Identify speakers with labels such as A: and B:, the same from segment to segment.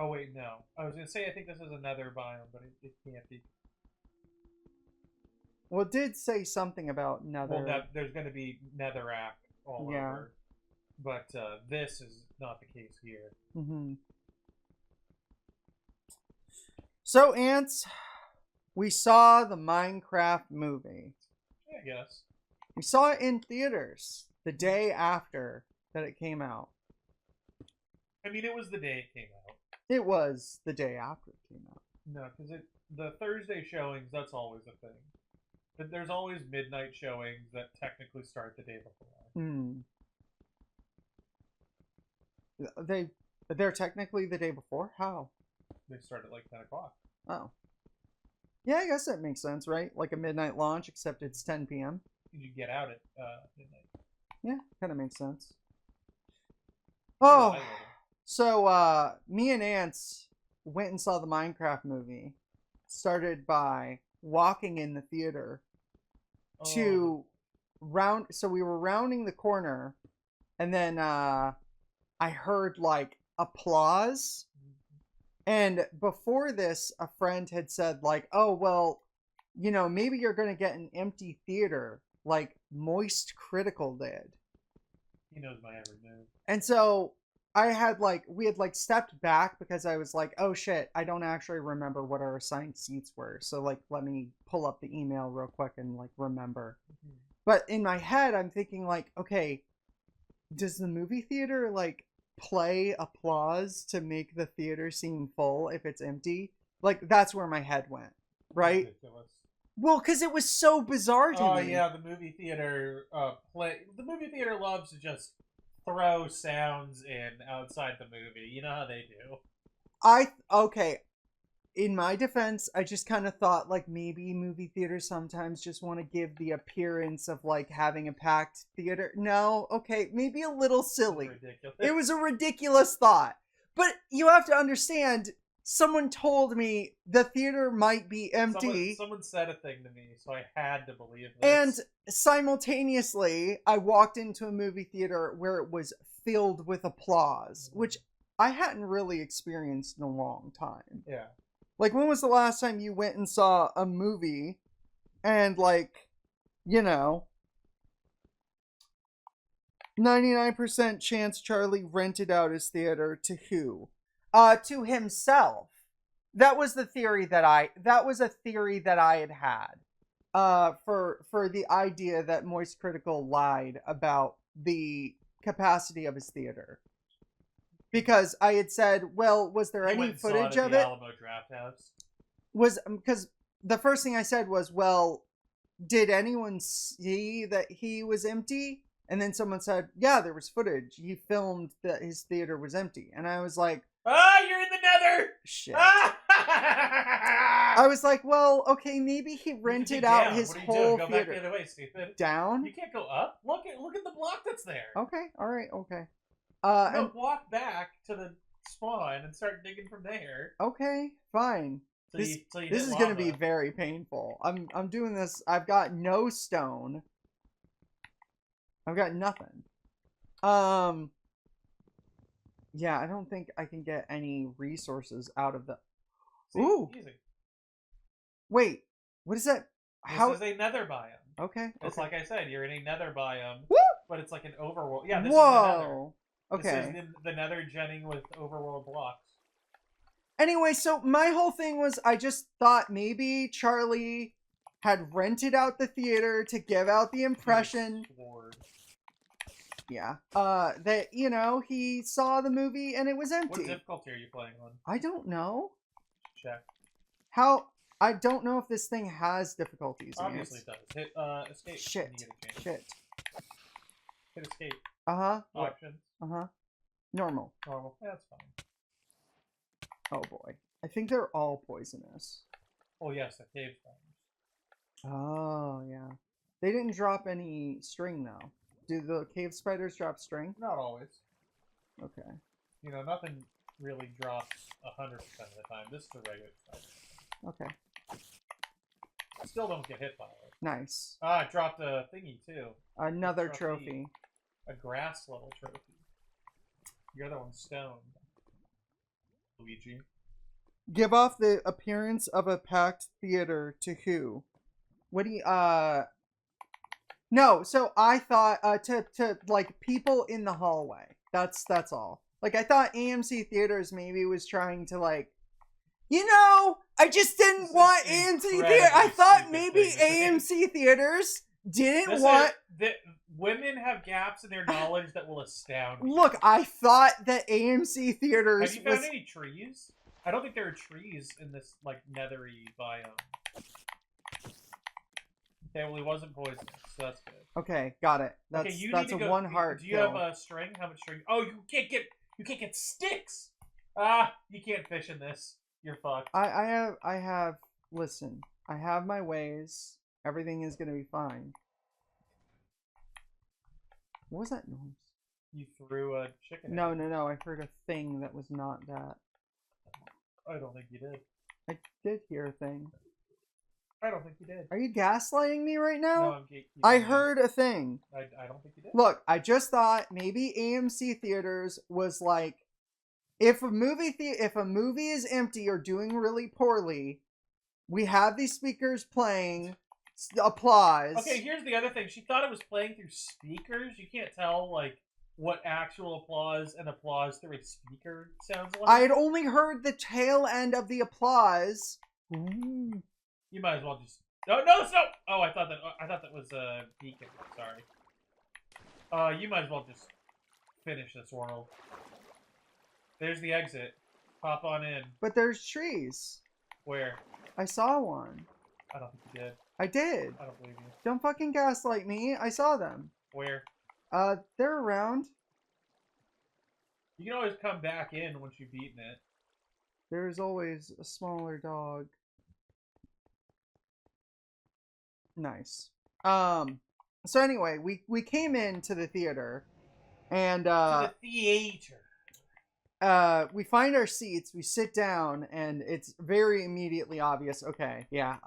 A: Oh wait, no. I was gonna say I think this is another biome, but it can't be.
B: Well, it did say something about
A: Well,
B: nether.
A: there's gonna be netherrack all
B: Yeah.
A: over, but this is not the case here.
B: Mm-hmm. So, Ants, we saw the Minecraft movie.
A: Yeah, I guess.
B: We saw it in theaters the day after that it came out.
A: I mean, it was the day it came out.
B: It was the day after it came out.
A: No, because the Thursday showings, that's always a thing. But there's always midnight showings that technically start the day before.
B: Hmm. They're technically the day before? How?
A: They start at like 10 o'clock.
B: Oh. Yeah, I guess that makes sense, right? Like a midnight launch, except it's 10 p.m.
A: You get out at midnight.
B: Yeah, kind of makes sense.
A: Sure,
B: Oh, so me and Ants went and saw the Minecraft movie. Started by walking in the theater to round. So we were rounding the corner, and then I heard like applause. And before this, a friend had said like, "Oh well, you know, maybe you're gonna get an empty theater like Moist Critical did."
A: He knows my every move.
B: And so we had like stepped back because I was like, oh shit, I don't actually remember what our assigned seats were. So like, let me pull up the email real quick and like remember. Mm-hmm. But in my head, I'm thinking like, okay, does the movie theater like play applause to make the theater seem full if it's empty? Like that's where my head went, right? Ridiculous. Well, because it was so bizarre to me.
A: Oh yeah, the movie theater The movie theater loves to just throw sounds in outside the movie. You know how they do.
B: Okay. In my defense, I just kind of thought like maybe movie theaters sometimes just want to give the appearance of like having a packed theater. No, okay, maybe a little silly. It was a ridiculous thought. But you have to understand, someone told me the theater might be empty.
A: Someone said a thing to me, so I had to believe this.
B: And simultaneously, I walked into a movie theater where it was filled with applause, which I hadn't really experienced in a long time.
A: Yeah.
B: Like, when was the last time you went and saw a movie and, like, you know, 99% chance Charlie rented out his theater to who? To himself. That was a theory that I had. For the idea that Moist Critical lied about the capacity of his theater. Because I had said, well, was there any footage of it?
A: Alamo Draft House.
B: Was because the first thing I said was, well, did anyone see that he was empty? And then someone said, yeah, there was footage. He filmed that his theater was empty. And I was like,
A: you're in the nether!
B: Shit. I was like, well, okay, maybe he rented out his whole
A: theater. Go back the other way, stupid.
B: Down?
A: You can't go up. Look at the block that's there.
B: Okay, all right, okay.
A: No, walk back to the spawn and start digging from there.
B: Okay, fine. This is going to be very painful. I'm doing this. I've got no stone. I've got nothing. Yeah, I don't think I can get any resources out of the. Ooh. Easy. Wait, what is that?
A: This is a nether biome.
B: Okay.
A: It's like I said, you're in a nether biome.
B: Woo!
A: But it's like an overworld. Yeah, this
B: is the nether.
A: Okay. This is the nether genning with overworld blocks.
B: Anyway, so my whole thing was I just thought maybe Charlie had rented out the theater to give out the impression. Yeah. That, you know, he saw the movie and it was empty.
A: What difficulty are you playing on?
B: I don't know.
A: Check.
B: I don't know if this thing has difficulties.
A: Obviously it does. Hit escape.
B: Shit. Shit.
A: Hit escape.
B: Uh-huh.
A: Options.
B: Uh-huh. Normal.
A: Normal. Yeah, that's fine.
B: Oh boy. I think they're all poisonous.
A: Oh yes, the cave spiders.
B: Oh yeah. They didn't drop any string though. Do the cave spiders drop string?
A: Not always.
B: Okay.
A: You know, nothing really drops 100% of the time. This is a regular spider.
B: Okay.
A: I still don't get hit by it.
B: Nice.
A: I dropped a thingy too.
B: Another trophy.
A: A grass level trophy. The other one's stone. Luigi.
B: Give off the appearance of a packed theater to who? What do you No, so I thought to like people in the hallway. That's all. Like I thought AMC theaters maybe was trying to like, I just didn't want AMC theater. I thought maybe AMC theaters didn't want.
A: Women have gaps in their knowledge that will astound you.
B: Look, I thought that AMC theaters.
A: Have you found any trees? I don't think there are trees in this like nethery biome. Okay, well he wasn't poisonous, so that's good.
B: Okay, got it. That's
A: okay,
B: that's a 1 heart.
A: Do you have a string? How much string? Oh, you can't get sticks. You can't fish in this. You're fucked.
B: I have. Listen, I have my ways. Everything is gonna be fine. What was that noise?
A: You threw a chicken.
B: No. I heard a thing that was not that.
A: I don't think you did.
B: I did hear a thing.
A: I don't think you did.
B: Are you gaslighting me right now?
A: No, I'm gatekeeping.
B: I heard a thing.
A: I don't think you did.
B: Look, I just thought maybe AMC theaters was like, if a movie is empty or doing really poorly, we have these speakers playing, applause.
A: Okay, here's the other thing. She thought it was playing through speakers. You can't tell like what actual applause and applause through a speaker sounds like.
B: I had only heard the tail end of the applause. Ooh.
A: You might as well just no. Oh, I thought that was a beacon. Sorry. You might as well just finish this world. There's the exit. Pop on in.
B: But there's trees.
A: Where?
B: I saw one.
A: I don't think you did.
B: I did.
A: I don't believe you.
B: Don't fucking gaslight me. I saw them.
A: Where?
B: They're around.
A: You can always come back in once you've beaten it.
B: There's always a smaller dog. Nice. So anyway, we came into the theater and
A: to the theater.
B: We find our seats, we sit down, and it's very immediately obvious. Okay, yeah.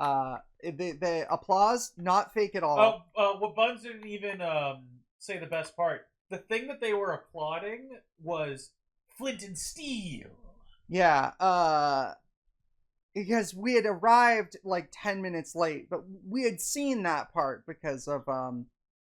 B: The applause, not fake at all.
A: Well, Buns didn't even say the best part. The thing that they were applauding was Flint and Steel.
B: Yeah, because we had arrived like 10 minutes late, but we had seen that part because of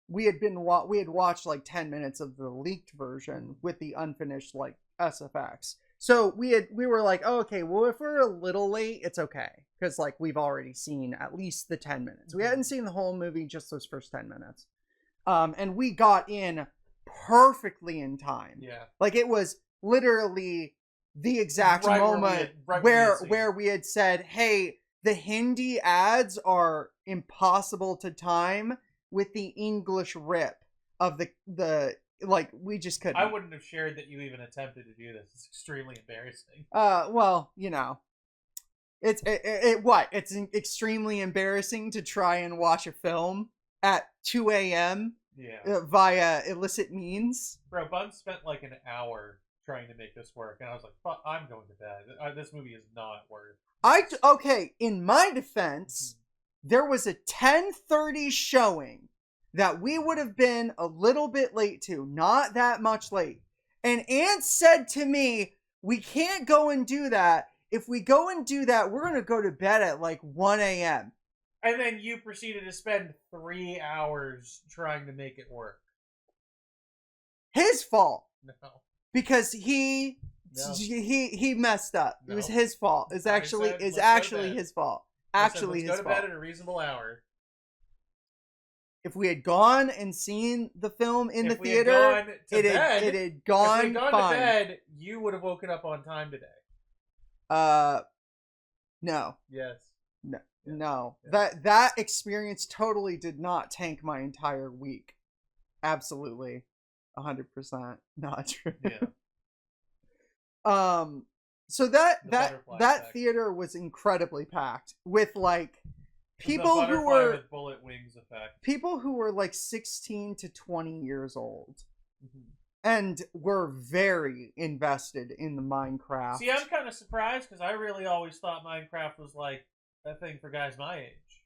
B: we had watched like 10 minutes of the leaked version with the unfinished like SFX. So we were like, oh, okay, well if we're a little late, it's okay because like we've already seen at least the 10 minutes. We hadn't seen the whole movie, just those first 10 minutes. And we got in perfectly in time.
A: Yeah.
B: Like it was literally the exact moment where we had said, hey, the Hindi ads are impossible to time with the English rip of the like we just couldn't.
A: I wouldn't have shared that you even attempted to do this. It's extremely embarrassing.
B: Well, it's extremely embarrassing to try and watch a film at 2 a.m.
A: Yeah.
B: Via illicit means.
A: Bro, Bun spent like an hour trying to make this work, and I was like, "Fuck, I'm going to bed. This movie is not worth."
B: Okay. In my defense, there was a 10:30 showing that we would have been a little bit late to, not that much late. And Aunt said to me, "We can't go and do that. If we go and do that, we're gonna go to bed at like 1 a.m."
A: And then you proceeded to spend 3 hours trying to make it work.
B: His fault.
A: No.
B: Because he messed up. No. It was his fault. It's actually his fault. Actually,
A: let's go to bed at a reasonable hour.
B: If we had gone and seen the film in the theater, it had gone. If we had gone
A: to bed, you would have woken up on time today.
B: No.
A: Yes.
B: No. Yes. No. Yes. That experience totally did not tank my entire week. Absolutely. 100% not true.
A: Yeah.
B: So that theater was incredibly packed with like people who were
A: with bullet wings effect.
B: People who were like 16 to 20 years old. Mm-hmm. And were very invested in the Minecraft.
A: See, I'm kind of surprised because I really always thought Minecraft was like that thing for guys my age.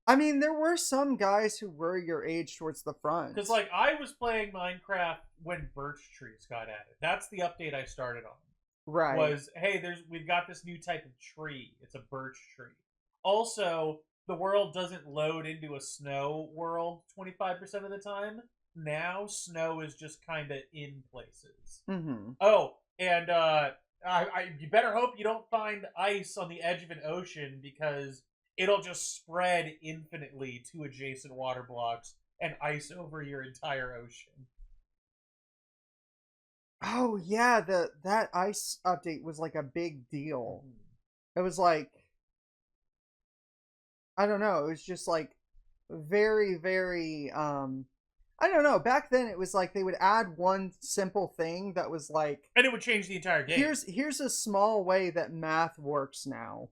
B: I mean, there were some guys who were your age towards the front.
A: Because, like, I was playing Minecraft when birch trees got added. That's the update I started on.
B: Right.
A: Was, hey, we've got this new type of tree. It's a birch tree. Also, the world doesn't load into a snow world 25% of the time. Now snow is just kind of in places.
B: Mm-hmm.
A: Oh, and you better hope you don't find ice on the edge of an ocean, because it'll just spread infinitely to adjacent water blocks and ice over your entire ocean.
B: Oh yeah, that ice update was like a big deal. It was like, I don't know, it was just like very, very I don't know. Back then it was like they would add one simple thing that was like,
A: And it would change the entire game.
B: Here's a small way that math works now.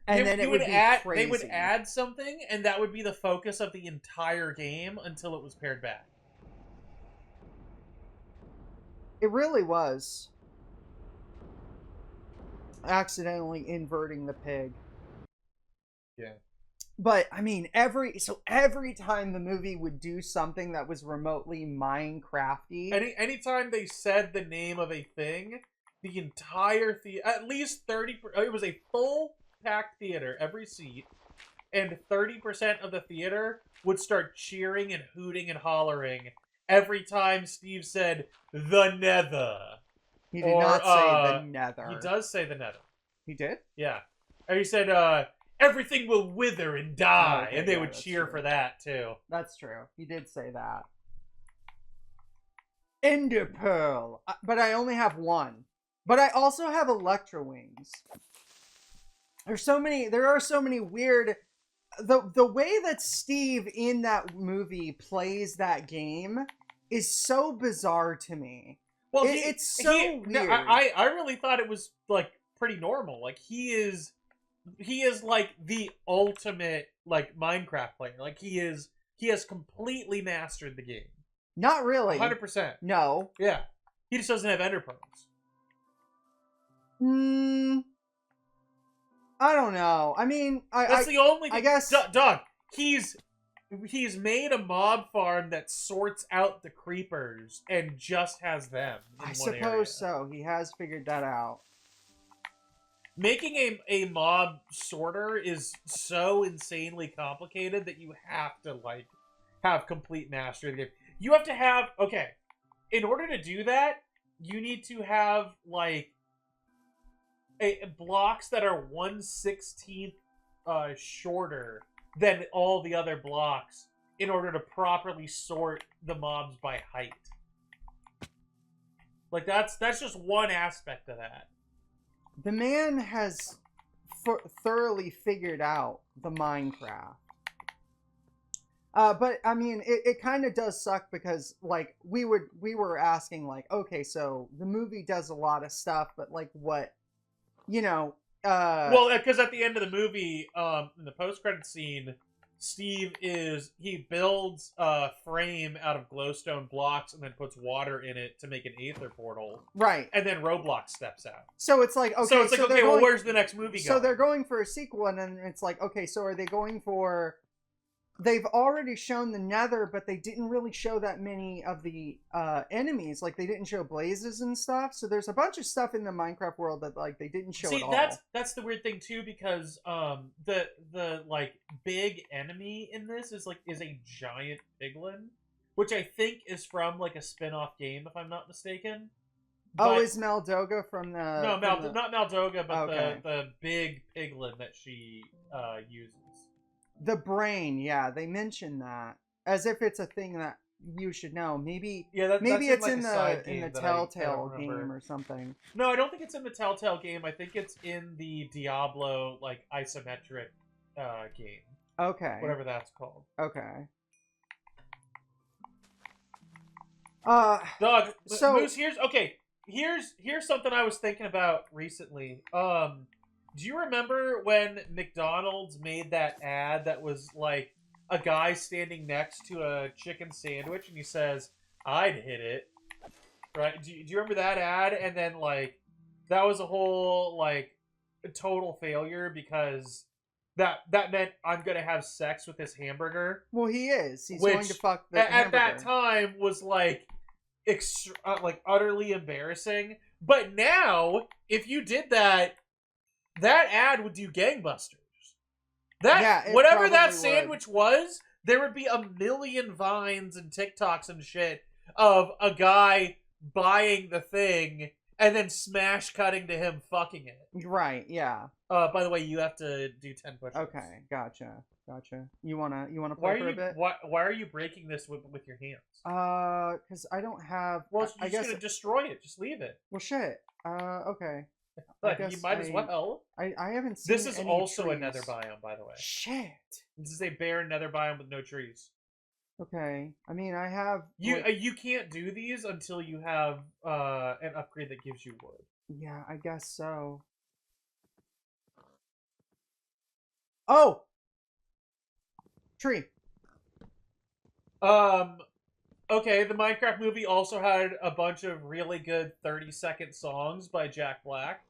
B: And then
A: they
B: it would be crazy.
A: They would add something, and that would be the focus of the entire game until it was pared back.
B: It really was. Accidentally inverting the pig.
A: Yeah.
B: But I mean, every time the movie would do something that was remotely Minecrafty,
A: anytime they said the name of a thing, the entire at least 30, it was a full packed theater, every seat, and 30% of the theater would start cheering and hooting and hollering every time Steve said the Nether.
B: He did not say the Nether.
A: He does say the Nether.
B: He did?
A: Yeah. Or he said, everything will wither and die,
B: okay,
A: and they would cheer
B: true.
A: for that too.
B: That's true. He did say that. Ender Pearl, but I only have one. But I also have Electro Wings. There are so many weird. The way that Steve in that movie plays that game is so bizarre to me. Well, it's so weird.
A: I really thought it was like pretty normal. Like he is like the ultimate like Minecraft player. Like he has completely mastered the game.
B: Not really.
A: 100%.
B: No.
A: Yeah. He just doesn't have ender pearls.
B: I don't know. I mean,
A: that's the only thing.
B: I guess,
A: Doug, he's made a mob farm that sorts out the creepers and just has them in
B: I
A: one area.
B: suppose so. He has figured that out.
A: Making a mob sorter is so insanely complicated that you have to like have complete mastery of the game. You have to have, okay, in order to do that, you need to have like blocks that are 1/16 shorter than all the other blocks in order to properly sort the mobs by height. Like that's just one aspect of that.
B: The man has thoroughly figured out the Minecraft. But I mean, it kind of does suck because like we were asking like, okay, so the movie does a lot of stuff, but like what, you know?
A: Well, because at the end of the movie, in the post-credit scene, Steve he builds a frame out of glowstone blocks and then puts water in it to make an aether portal.
B: Right.
A: And then Roblox steps out.
B: So it's like, okay,
A: okay, well, where's the next movie going?
B: So they're going for a sequel, and then it's like, okay, so are they going for? They've already shown the Nether, but they didn't really show that many of the enemies. Like they didn't show blazes and stuff. So there's a bunch of stuff in the Minecraft world that like they didn't show at all.
A: See, that's the weird thing too, because the like big enemy in this is a giant piglin, which I think is from like a spin-off game, if I'm not mistaken.
B: But, is Maldoga from the?
A: No, not Maldoga, but
B: okay.
A: the big piglin that she uses.
B: The brain, yeah, they mention that as if it's a thing that you should know. Maybe, maybe it's in the Telltale game or something.
A: No, I don't think it's in the Telltale game. I think it's in the Diablo like isometric game.
B: Okay.
A: Whatever that's called.
B: Okay.
A: Doug,
B: so
A: Moose, here's something I was thinking about recently. Do you remember when McDonald's made that ad that was like a guy standing next to a chicken sandwich and he says, "I'd hit it." Right? Do you remember that ad? And then like that was a whole like total failure because that meant I'm gonna have sex with this hamburger.
B: Well, he is. He's going to fuck the hamburger.
A: At that time was like utterly embarrassing. But now, if you did that, that ad would do gangbusters. That
B: Yeah, it
A: whatever that
B: probably
A: sandwich was, there would be a million vines and TikToks and shit of a guy buying the thing and then smash cutting to him fucking it.
B: Right, yeah.
A: By the way, you have to do 10 push-ups.
B: Okay, gotcha. You wanna
A: Why
B: play
A: are
B: for a
A: you
B: bit?
A: why are you breaking this with your hands?
B: Because I don't have.
A: Well,
B: I
A: you're just
B: guess.
A: gonna destroy it. Just leave it.
B: Well, shit. Okay.
A: But
B: guess
A: you might as well.
B: I haven't seen.
A: This is
B: any
A: also a
B: trees.
A: nether biome, by the way.
B: Shit.
A: This is a bare nether biome with no trees.
B: Okay. I mean, I have.
A: You can't do these until you have an upgrade that gives you wood.
B: Yeah, I guess so. Oh. Tree.
A: Okay, the Minecraft movie also had a bunch of really good 30-second songs by Jack Black.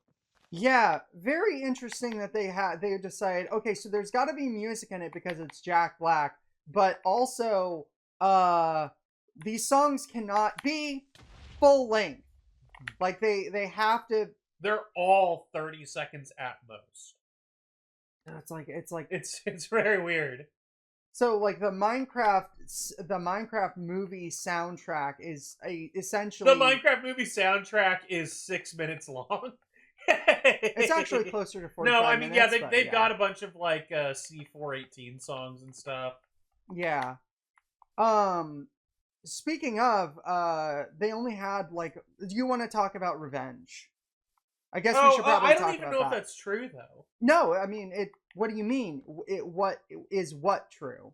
B: Yeah, very interesting that they decided, okay, so there's got to be music in it because it's Jack Black, but also these songs cannot be full length. Like they have to.
A: They're all 30 seconds at most.
B: It's
A: very weird.
B: So like the Minecraft movie soundtrack is essentially
A: the Minecraft movie soundtrack is 6 minutes long.
B: It's actually closer to 45
A: No, I mean,
B: minutes,
A: yeah, they've got a bunch of like C418 songs and stuff.
B: Yeah. Speaking of, they only had like. Do you want to talk about Revenge? I guess we should probably talk about that.
A: I don't even know if that's true though.
B: No, I mean it. What do you mean? What is what true?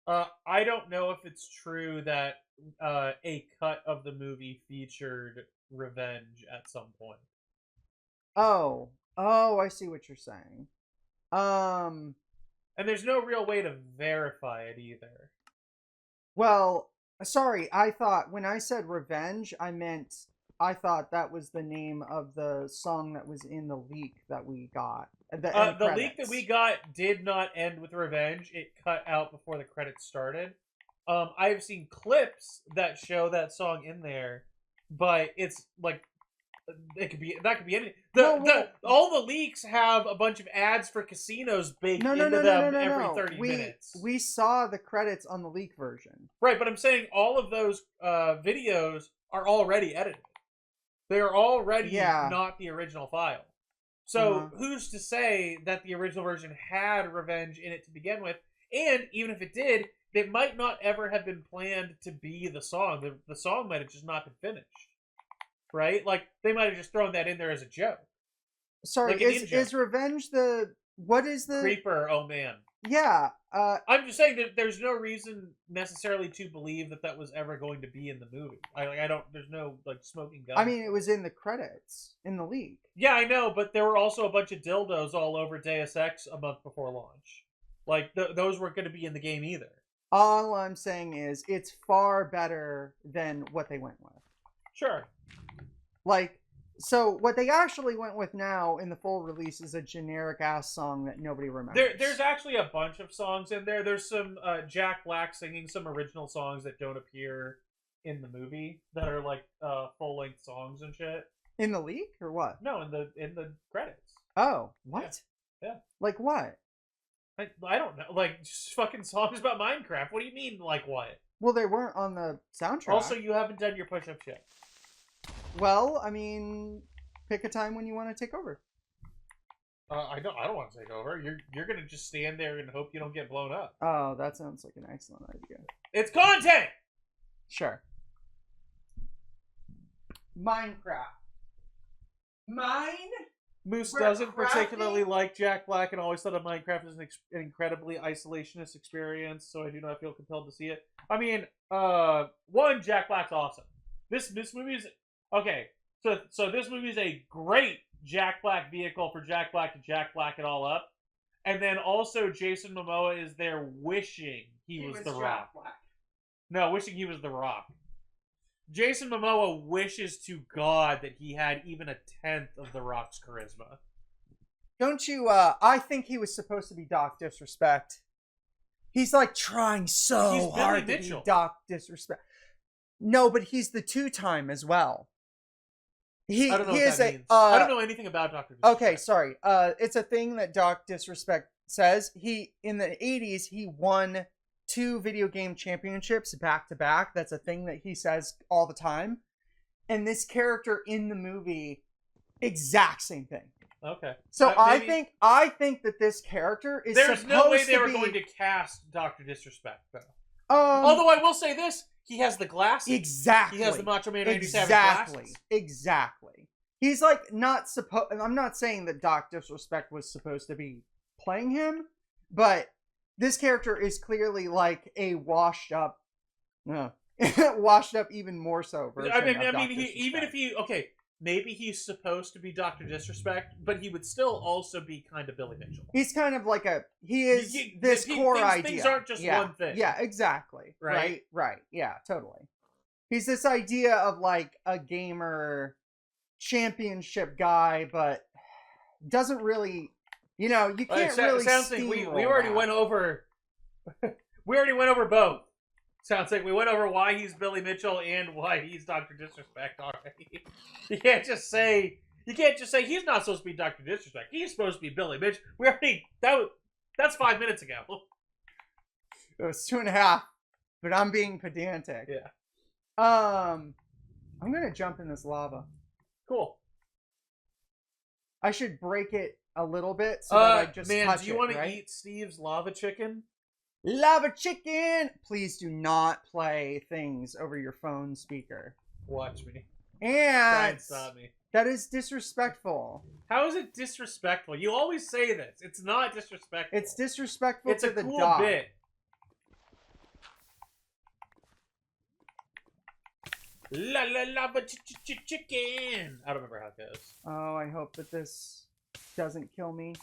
A: I don't know if it's true that a cut of the movie featured Revenge at some point.
B: Oh, I see what you're saying.
A: And there's no real way to verify it either.
B: Well, sorry, I thought when I said Revenge, I thought that was the name of the song that was in the leak that we got.
A: The leak that we got did not end with Revenge. It cut out before the credits started. I've seen clips that show that song in there, but it's like that could be anything. All the leaks have a bunch of ads for casinos baked into them every 30 minutes.
B: We saw the credits on the leak version.
A: Right, but I'm saying all of those videos are already edited. They're already not the original file. So who's to say that the original version had Revenge in it to begin with? And even if it did, it might not ever have been planned to be the song. The song might have just not been finished. Right? Like, they might have just thrown that in there as a joke.
B: Sorry, like is Revenge the... What is the...
A: Creeper, oh man.
B: Yeah.
A: I'm just saying that there's no reason necessarily to believe that was ever going to be in the movie. There's no, like, smoking gun.
B: I mean, it was in the credits, in the leak.
A: Yeah, I know, but there were also a bunch of dildos all over Deus Ex a month before launch. Like, those weren't going to be in the game either.
B: All I'm saying is, it's far better than what they went with.
A: Sure.
B: Like, so what they actually went with now in the full release is a generic ass song that nobody remembers.
A: There's actually a bunch of songs in there. There's some Jack Black singing some original songs that don't appear in the movie that are like full length songs and shit.
B: In the leak or what?
A: No, in the credits.
B: Oh, what?
A: Yeah.
B: Like what?
A: I don't know. Like just fucking songs about Minecraft. What do you mean like what?
B: Well, they weren't on the soundtrack.
A: Also, you haven't done your push-ups yet.
B: Well, I mean, pick a time when you want to take over.
A: I don't want to take over. You're gonna just stand there and hope you don't get blown up.
B: Oh, that sounds like an excellent idea.
A: It's content.
B: Sure. Minecraft.
A: Moose doesn't particularly like Jack Black and always thought of Minecraft as an incredibly isolationist experience, so I do not feel compelled to see it. I mean, one, Jack Black's awesome. This movie is okay. So this movie is a great Jack Black vehicle for Jack Black to Jack Black it all up, and then also Jason Momoa is there wishing he was the Rock. No, wishing he was the Rock. Jason Momoa wishes to God that he had even a tenth of the Rock's charisma.
B: Don't you, I think he was supposed to be Doc Disrespect. He's like trying so hard to be Doc Disrespect. No, but he's the two-time as well.
A: I don't know
B: he
A: what
B: is
A: that
B: a
A: means. I don't know anything about Dr. Disrespect.
B: okay, sorry. It's a thing that Doc Disrespect says. He in the 80s he won 2 video game championships back to back. That's a thing that he says all the time. And this character in the movie, exact same thing.
A: Okay.
B: So
A: Maybe...
B: I think that this character is
A: There's
B: supposed
A: no way they
B: to
A: were
B: be,
A: going to cast Dr. Disrespect though. Although I will say this, he has the glasses.
B: Exactly.
A: He has the Macho Man Randy Savage glasses.
B: Exactly. He's like not supposed. I'm not saying that Doc Disrespect was supposed to be playing him, but this character is clearly like a washed up, washed up even more so version.
A: Even if he okay, maybe he's supposed to be Dr. Disrespect, but he would still also be kind of Billy Mitchell.
B: He's kind of like this core idea.
A: Things aren't just one thing.
B: Yeah, exactly.
A: Right.
B: Yeah, totally. He's this idea of like a gamer championship guy, but doesn't really, you can't really.
A: Sounds like we already went over. We already went over both. Sounds like we went over why he's Billy Mitchell and why he's Dr. Disrespect already. You can't just say he's not supposed to be Dr. Disrespect. He's supposed to be Billy Mitchell. We already that's 5 minutes ago.
B: It was 2.5, but I'm being pedantic.
A: Yeah.
B: I'm gonna jump in this lava.
A: Cool.
B: I should break it a little bit so that I just touch it.
A: Do you want to eat Steve's lava chicken?
B: Lava chicken! Please do not play things over your phone speaker.
A: Watch me.
B: Try
A: and stop me.
B: That is disrespectful.
A: How is it disrespectful? You always say this. It's not disrespectful.
B: It's disrespectful to the dog. It's a cool bit.
A: Lava chicken. I don't remember how it goes.
B: Oh, I hope that this doesn't kill me.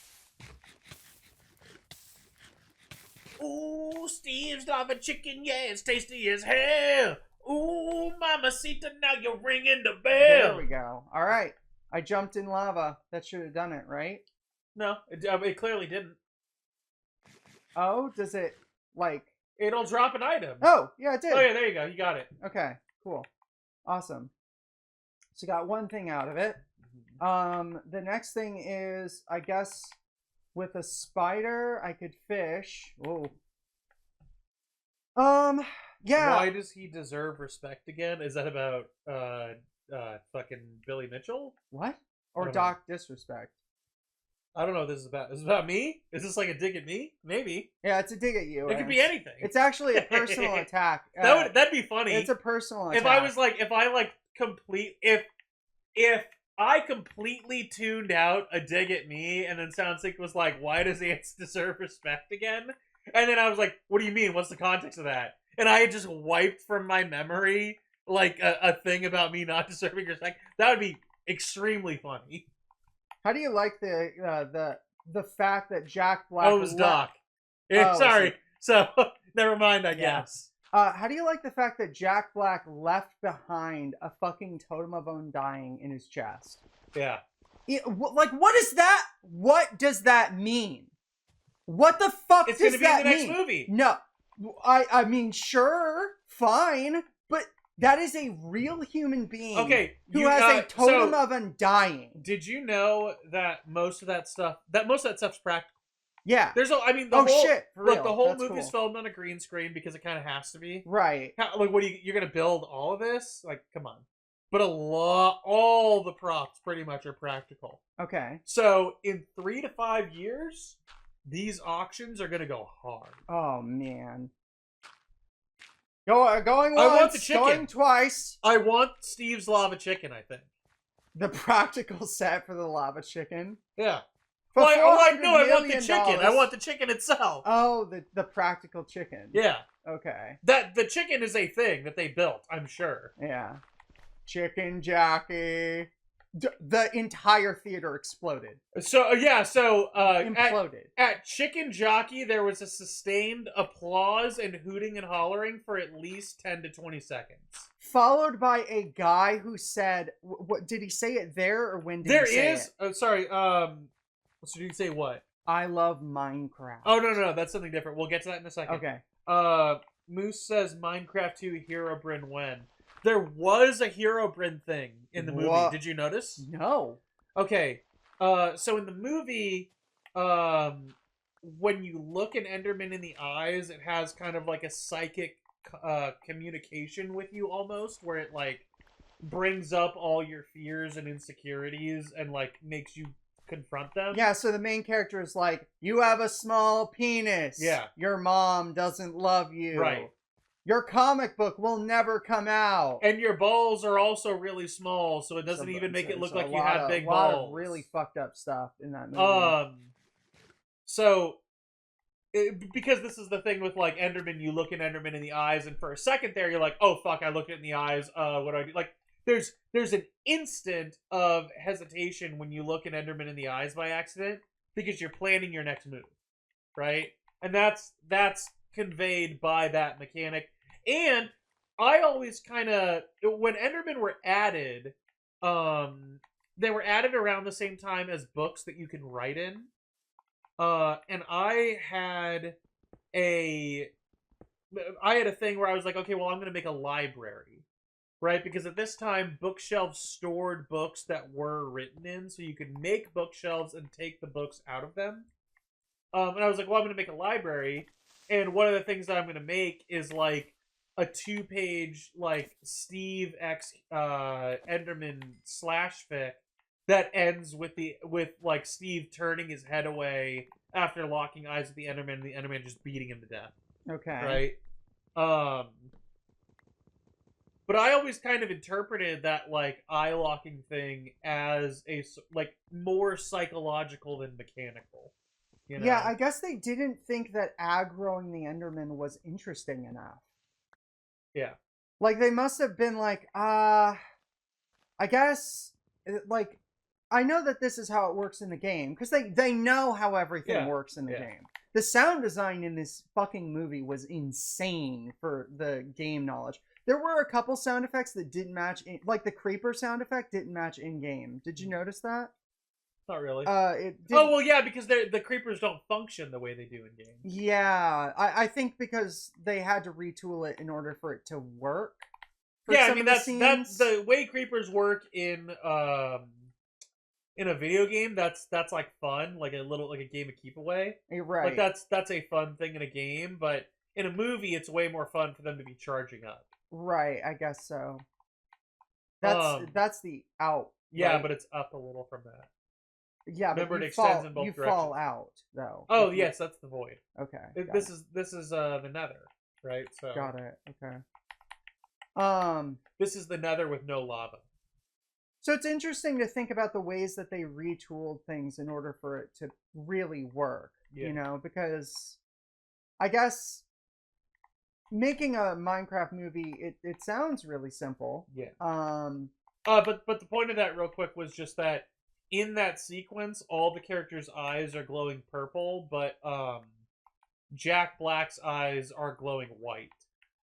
A: Ooh, Steve's lava chicken, yeah, it's tasty as hell. Ooh, mamacita, now you're ringing the bell.
B: There we go. All right, I jumped in lava. That should have done it, right?
A: No, it clearly didn't.
B: Oh, does it like?
A: It'll drop an item.
B: Oh, yeah, it did.
A: Oh yeah, there you go. You got it.
B: Okay, cool, awesome. So got one thing out of it. The next thing is, I guess, with a spider, I could fish. Oh. Yeah.
A: Why does he deserve respect again? Is that about fucking Billy Mitchell?
B: What? Or Doc Disrespect?
A: I don't know what this is about. Is it about me? Is this like a dig at me? Maybe.
B: Yeah, it's a dig at you.
A: It could be anything.
B: It's actually a personal attack.
A: That'd be funny.
B: It's a personal attack.
A: If I completely tuned out a dig at me, and then Soundsick was like, "Why does Ants deserve respect again?" And then I was like, "What do you mean? What's the context of that?" And I had just wiped from my memory like a thing about me not deserving respect. That would be extremely funny.
B: How do you like the fact that Jack Black?
A: Oh, it was Doc. Sorry. So never mind. I guess.
B: How do you like the fact that Jack Black left behind a fucking totem of undying in his chest?
A: Yeah.
B: What is that? What does that mean? What the fuck does that mean? It's gonna be in the next
A: movie.
B: No. I mean, sure, fine, but that is a real human being who has a totem of undying.
A: Did you know that most of that stuff's practical?
B: Yeah.
A: The whole movie's filmed on a green screen because it kind of has to be.
B: Right.
A: You're going to build all of this? Like, come on. But all the props pretty much are practical.
B: Okay.
A: So, in 3 to 5 years, these auctions are going to go hard.
B: Oh, man. Going once,
A: I want the chicken.
B: Going twice.
A: I want Steve's lava chicken, I think.
B: The practical set for the lava chicken?
A: Yeah.
B: No,
A: I want the chicken. I want the chicken itself.
B: Oh, the practical chicken.
A: Yeah.
B: Okay.
A: The chicken is a thing that they built, I'm sure.
B: Yeah. Chicken Jackie. The entire theater exploded.
A: Imploded. At Chicken Jockey, there was a sustained applause and hooting and hollering for at least 10 to 20 seconds.
B: Followed by a guy who said, "What did he say it there, or when did he say it?"
A: Oh, sorry. So did you say what?
B: I love Minecraft.
A: Oh no, that's something different. We'll get to that in a second.
B: Okay.
A: Moose says Minecraft 2 Herobrine when. There was a Herobrine thing in the movie.
B: What?
A: Did you notice?
B: No.
A: Okay. So in the movie, when you look an Enderman in the eyes, it has kind of like a psychic communication with you almost, where it like brings up all your fears and insecurities and like makes you confront them.
B: Yeah, so the main character is like, you have a small penis.
A: Yeah.
B: Your mom doesn't love you.
A: Right.
B: Your comic book will never come out.
A: And your balls are also really small, so it doesn't even make it look like you have big balls.
B: A lot of really fucked up stuff in that movie.
A: So because this is the thing with like Enderman, you look an Enderman in the eyes, and for a second there, you're like, "Oh fuck, I looked it in the eyes. What do I do?" Like, there's an instant of hesitation when you look an Enderman in the eyes by accident because you're planning your next move, right? And that's conveyed by that mechanic. And I always kind of, when Endermen were added, they were added around the same time as books that you can write in. And I had a thing where I was like, okay, well, I'm going to make a library, right? Because at this time, bookshelves stored books that were written in, so you could make bookshelves and take the books out of them. And I was like, well, I'm going to make a library. And one of the things that I'm going to make is like a 2-page like Steve X Enderman slash fic that ends with like Steve turning his head away after locking eyes with the Enderman and the Enderman just beating him to death.
B: Okay.
A: Right? But I always kind of interpreted that like eye locking thing as a like more psychological than mechanical. You know?
B: Yeah, I guess they didn't think that aggroing the Enderman was interesting enough.
A: Yeah.
B: Like, they must have been like, I guess, like, I know that this is how it works in the game, because they know how everything works in the game. The sound design in this fucking movie was insane for the game knowledge. There were a couple sound effects that didn't match, like the creeper sound effect didn't match in-game. Did you notice that?
A: Not really.
B: It didn't...
A: Oh, well, yeah, because the creepers don't function the way they do in game.
B: Yeah, I think because they had to retool it in order for it to work.
A: Yeah, I mean that's the way creepers work in a video game. That's like fun, like a game of keep away.
B: Right.
A: Like that's a fun thing in a game, but in a movie, it's way more fun for them to be charging up.
B: Right, I guess so. That's the out.
A: Yeah,
B: right?
A: But it's up a little from that.
B: Yeah,
A: remember
B: but
A: it extends in both
B: you
A: directions.
B: fall out though.
A: Oh yes, that's the void.
B: Okay.
A: This is the Nether, right? So
B: got it. Okay.
A: This is the Nether with no lava.
B: So it's interesting to think about the ways that they retooled things in order for it to really work.
A: Yeah.
B: You know, because I guess making a Minecraft movie, it sounds really simple.
A: Yeah.
B: But
A: the point of that real quick was just that in that sequence, all the characters' eyes are glowing purple, but Jack Black's eyes are glowing white.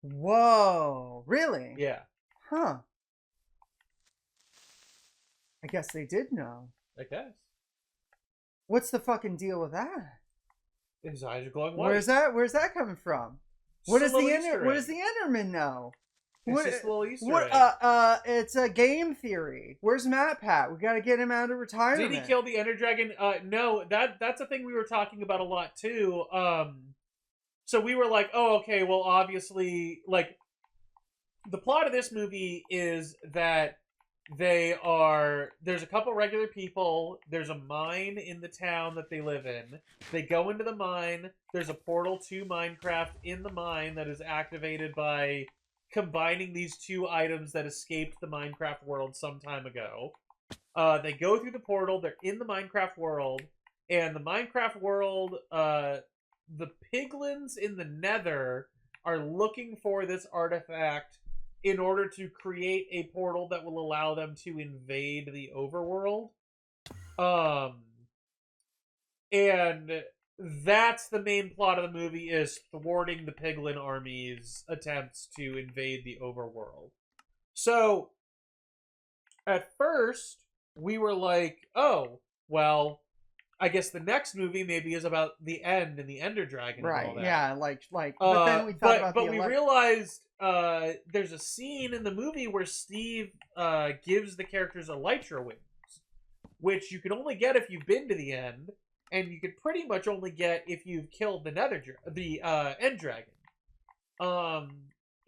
B: Whoa, really?
A: Yeah.
B: Huh. I guess they did know.
A: I guess.
B: What's the fucking deal with that?
A: His eyes are glowing white.
B: Where's that coming from? What does the Enderman know?
A: It's just a little Easter egg.
B: It's a game theory. Where's Matt Pat? We gotta get him out of retirement.
A: Did he kill the Ender Dragon? No, that's a thing we were talking about a lot too. So we were like, oh, okay, well, obviously, like, the plot of this movie is that there's a couple regular people, there's a mine in the town that they live in, they go into the mine, there's a portal to Minecraft in the mine that is activated by combining these two items that escaped the Minecraft world some time ago. They go through the portal, they're in the Minecraft world, and the Minecraft world, the piglins in the Nether are looking for this artifact in order to create a portal that will allow them to invade the overworld. And that's the main plot of the movie, is thwarting the piglin army's attempts to invade the overworld. So, at first, we were like, oh, well, I guess the next movie maybe is about the end and the Ender Dragon and all
B: Right.
A: that.
B: Yeah. Like. But then we thought about
A: but
B: the
A: we realized there's a scene in the movie where Steve gives the characters elytra wings, which you can only get if you've been to the end, and you could pretty much only get if you've killed the End Dragon.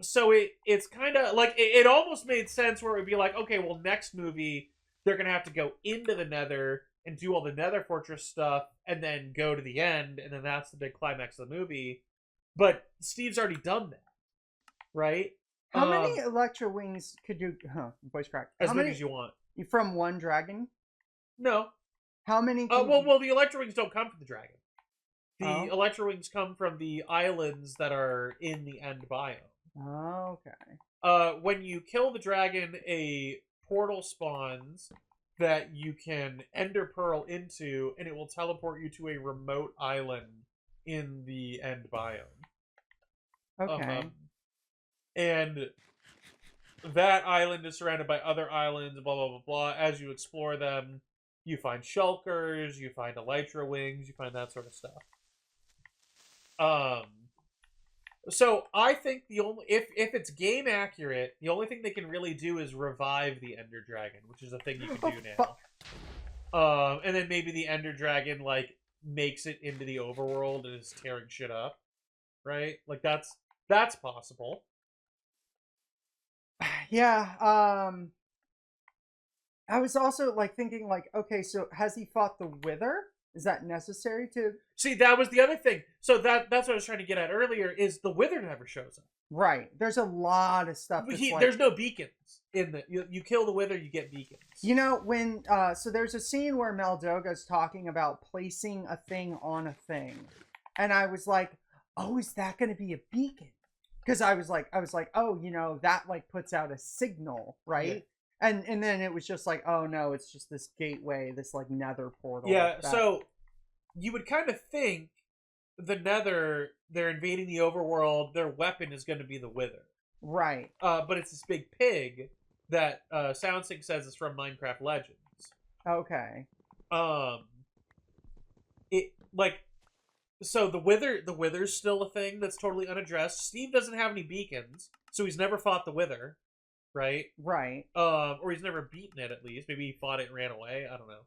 A: So it's kind of like it almost made sense where it would be like, okay, well, next movie they're gonna have to go into the Nether and do all the Nether Fortress stuff, and then go to the end, and then that's the big climax of the movie. But Steve's already done that, right?
B: How many Electra wings could you? Voice crack.
A: As
B: How
A: many
B: many
A: as you want.
B: from one dragon?
A: No.
B: How many?
A: Well, the Electro Wings don't come from the dragon. The
B: Oh.
A: Electro Wings come from the islands that are in the end biome.
B: Oh, okay.
A: When you kill the dragon, a portal spawns that you can ender pearl into, and it will teleport you to a remote island in the end biome.
B: Okay.
A: And that island is surrounded by other islands, blah, blah, blah, blah. As you explore them, you find shulkers, you find elytra wings, you find that sort of stuff. So I think the only if it's game accurate, the only thing they can really do is revive the Ender Dragon, which is a thing you can do now. And then maybe the Ender Dragon like makes it into the overworld and is tearing shit up, right? Like that's possible.
B: Yeah. I was also like thinking like, okay, so has he fought the Wither? Is that necessary to?
A: See, that was the other thing. So that's what I was trying to get at earlier. Is the Wither never shows up?
B: Right. There's a lot of stuff.
A: There's no beacons in the. You kill the Wither, you get beacons.
B: You know when? So there's a scene where Meldoga's talking about placing a thing on a thing, and I was like, oh, is that going to be a beacon? Because I was like, oh, you know, that like puts out a signal, right? Yeah. And then it was just like, oh no, it's just this gateway, this like Nether portal.
A: Yeah. So you would kind of think the Nether, they're invading the overworld. Their weapon is going to be the Wither,
B: right?
A: But it's this big pig that SoundSync says is from Minecraft Legends.
B: Okay.
A: It like. So the Wither's still a thing that's totally unaddressed. Steve doesn't have any beacons, so he's never fought the Wither, right?
B: Right.
A: Or he's never beaten it at least. Maybe he fought it and ran away. I don't know.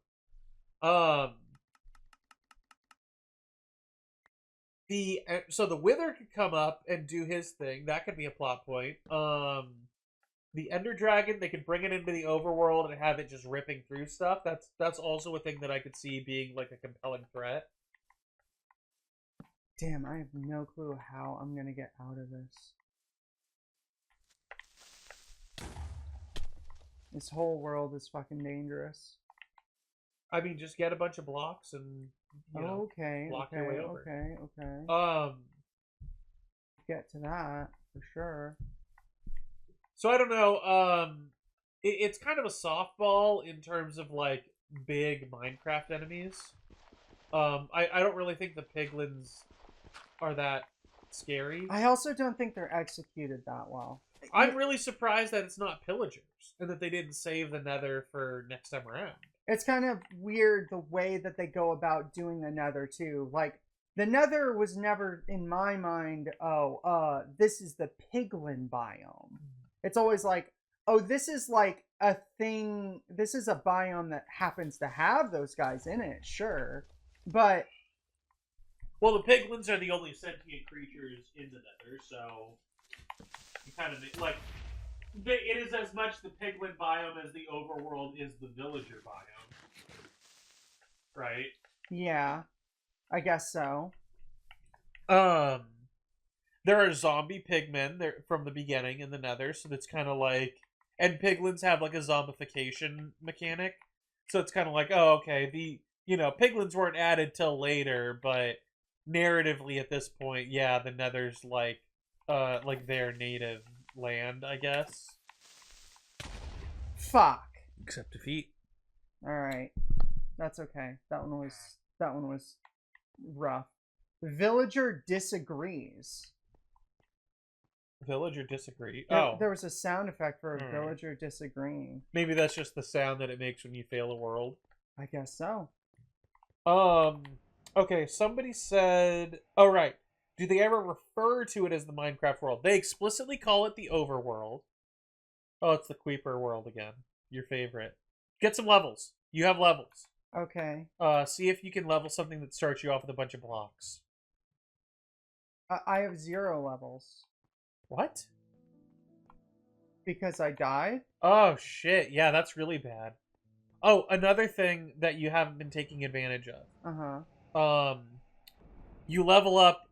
A: So the Wither could come up and do his thing. That could be a plot point. The Ender Dragon, they could bring it into the overworld and have it just ripping through stuff. That's also a thing that I could see being like a compelling threat.
B: Damn, I have no clue how I'm gonna get out of this. This whole world is fucking dangerous.
A: I mean, just get a bunch of blocks and block your way over.
B: Okay. Get to that for sure.
A: So I don't know. It's kind of a softball in terms of like big Minecraft enemies. I don't really think the piglins are that scary.
B: I also don't think they're executed that well.
A: I'm really surprised that it's not pillagers and that they didn't save the Nether for next time around.
B: It's kind of weird the way that they go about doing the Nether too. Like the Nether was never in my mind, this is the piglin biome. It's always like, oh, this is like a thing, this is a biome that happens to have those guys in it, sure. But
A: well, the piglins are the only sentient creatures in the Nether, so you kind of like it is as much the piglin biome as the overworld is the villager biome, right?
B: Yeah, I guess so.
A: There are zombie pigmen there from the beginning in the Nether, so it's kind of like, and piglins have like a zombification mechanic, so it's kind of like, oh, okay, piglins weren't added till later, but narratively at this point, yeah, the Nether's like their native land, I guess.
B: Fuck.
A: Except defeat.
B: All right, that's okay. That one was rough. Villager disagrees.
A: Villager disagree.
B: There was a sound effect for a villager disagreeing.
A: Maybe that's just the sound that it makes when you fail a world.
B: I guess so.
A: Okay, somebody said, oh, right. Do they ever refer to it as the Minecraft world? They explicitly call it the overworld. Oh, it's the Creeper world again. Your favorite. Get some levels. You have levels.
B: Okay.
A: See if you can level something that starts you off with a bunch of blocks.
B: I have 0 levels
A: What?
B: because I died.
A: Oh, shit. Yeah, that's really bad. Oh, another thing that you haven't been taking advantage of.
B: Uh-huh.
A: You level up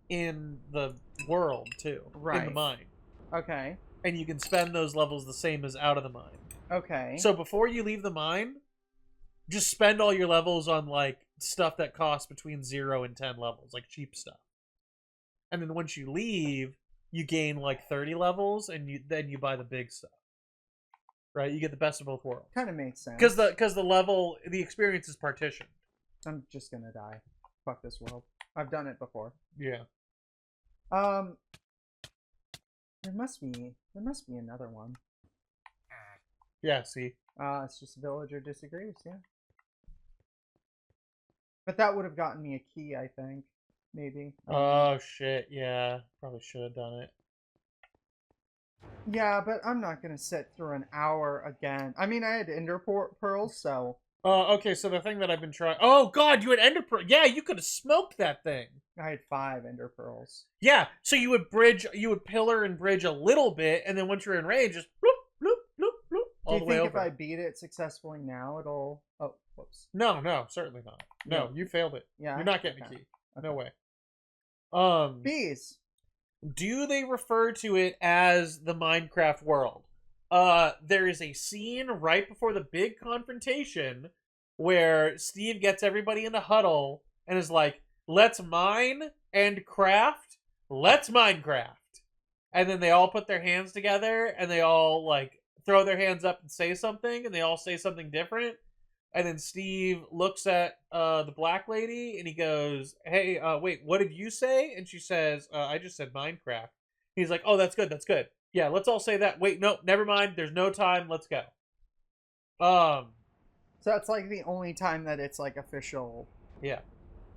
A: in the world, too. In the
B: Right.
A: mine.
B: Okay.
A: And you can spend those levels the same as out of the mine.
B: Okay.
A: So before you leave the mine, just spend all your levels on, like, stuff that costs between 0 and 10 levels, like cheap stuff. And then once you leave, you gain, like, 30 levels, and then you buy the big stuff. Right? You get the best of both worlds.
B: Kind of makes sense.
A: Because the experience is partitioned.
B: I'm just gonna die. Fuck this world. I've done it before.
A: Yeah.
B: There must be another one.
A: Yeah, see.
B: It's just villager disagrees, yeah. But that would have gotten me a key, I think. Maybe.
A: Oh, shit, yeah. Probably should have done it.
B: Yeah, but I'm not gonna sit through an hour again. I mean, I had ender pearls, so...
A: Okay, so the thing that I've been trying... Oh, God, you had ender pearl. Yeah, you could have smoked that thing.
B: I had 5 ender pearls.
A: Yeah, so you would pillar and bridge a little bit, and then once you're in range, just bloop, bloop, bloop, bloop, all the way over.
B: Do you think if I beat it successfully now, it'll... Oh, whoops.
A: No, certainly not. No,
B: Yeah.
A: you failed it.
B: Yeah?
A: You're not getting
B: Okay.
A: a key.
B: Okay.
A: No way.
B: Bees!
A: Do they refer to it as the Minecraft world? There is a scene right before the big confrontation where Steve gets everybody in the huddle and is like, let's mine and craft. Let's Minecraft. And then they all put their hands together and they all, like, throw their hands up and say something, and they all say something different. And then Steve looks at the black lady and he goes, hey, wait, what did you say? And she says, I just said Minecraft. He's like, oh, that's good, that's good. Yeah, let's all say that. Wait, no, never mind. There's no time. Let's go.
B: So that's like the only time that it's like official.
A: Yeah.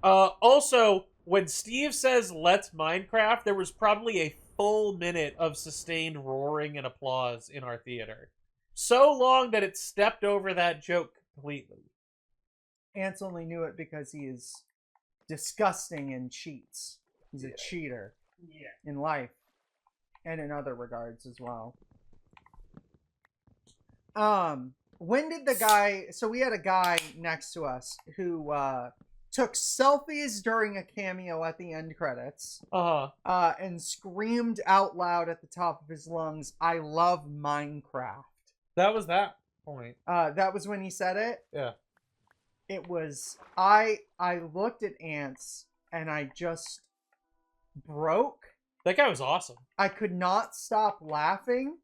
A: Also, when Steve says let's Minecraft, there was probably a full minute of sustained roaring and applause in our theater. So long that it stepped over that joke completely.
B: Ants only knew it because he is disgusting and cheats. He's a cheater.
A: Yeah.
B: In life. And in other regards as well. When did the guy... So we had a guy next to us who took selfies during a cameo at the end credits. And screamed out loud at the top of his lungs, I love Minecraft.
A: That was that point.
B: That was when he said it?
A: Yeah.
B: It was... I looked at Ants and I just broke.
A: That guy was awesome.
B: I could not stop laughing.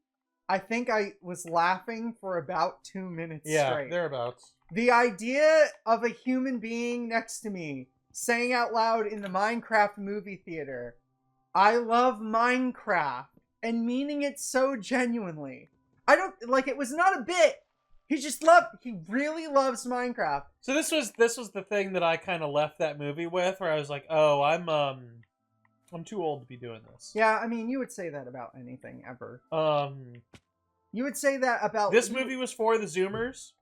B: I think I was laughing for about 2 minutes straight.
A: Yeah, thereabouts.
B: The idea of a human being next to me saying out loud in the Minecraft movie theater, I love Minecraft, and meaning it so genuinely. I don't, like, it was not a bit. He really loves Minecraft.
A: So this was the thing that I kind of left that movie with, where I was like, oh, I'm too old to be doing this.
B: Yeah, I mean, you would say that about anything ever. You would say that about...
A: This movie was for the Zoomers.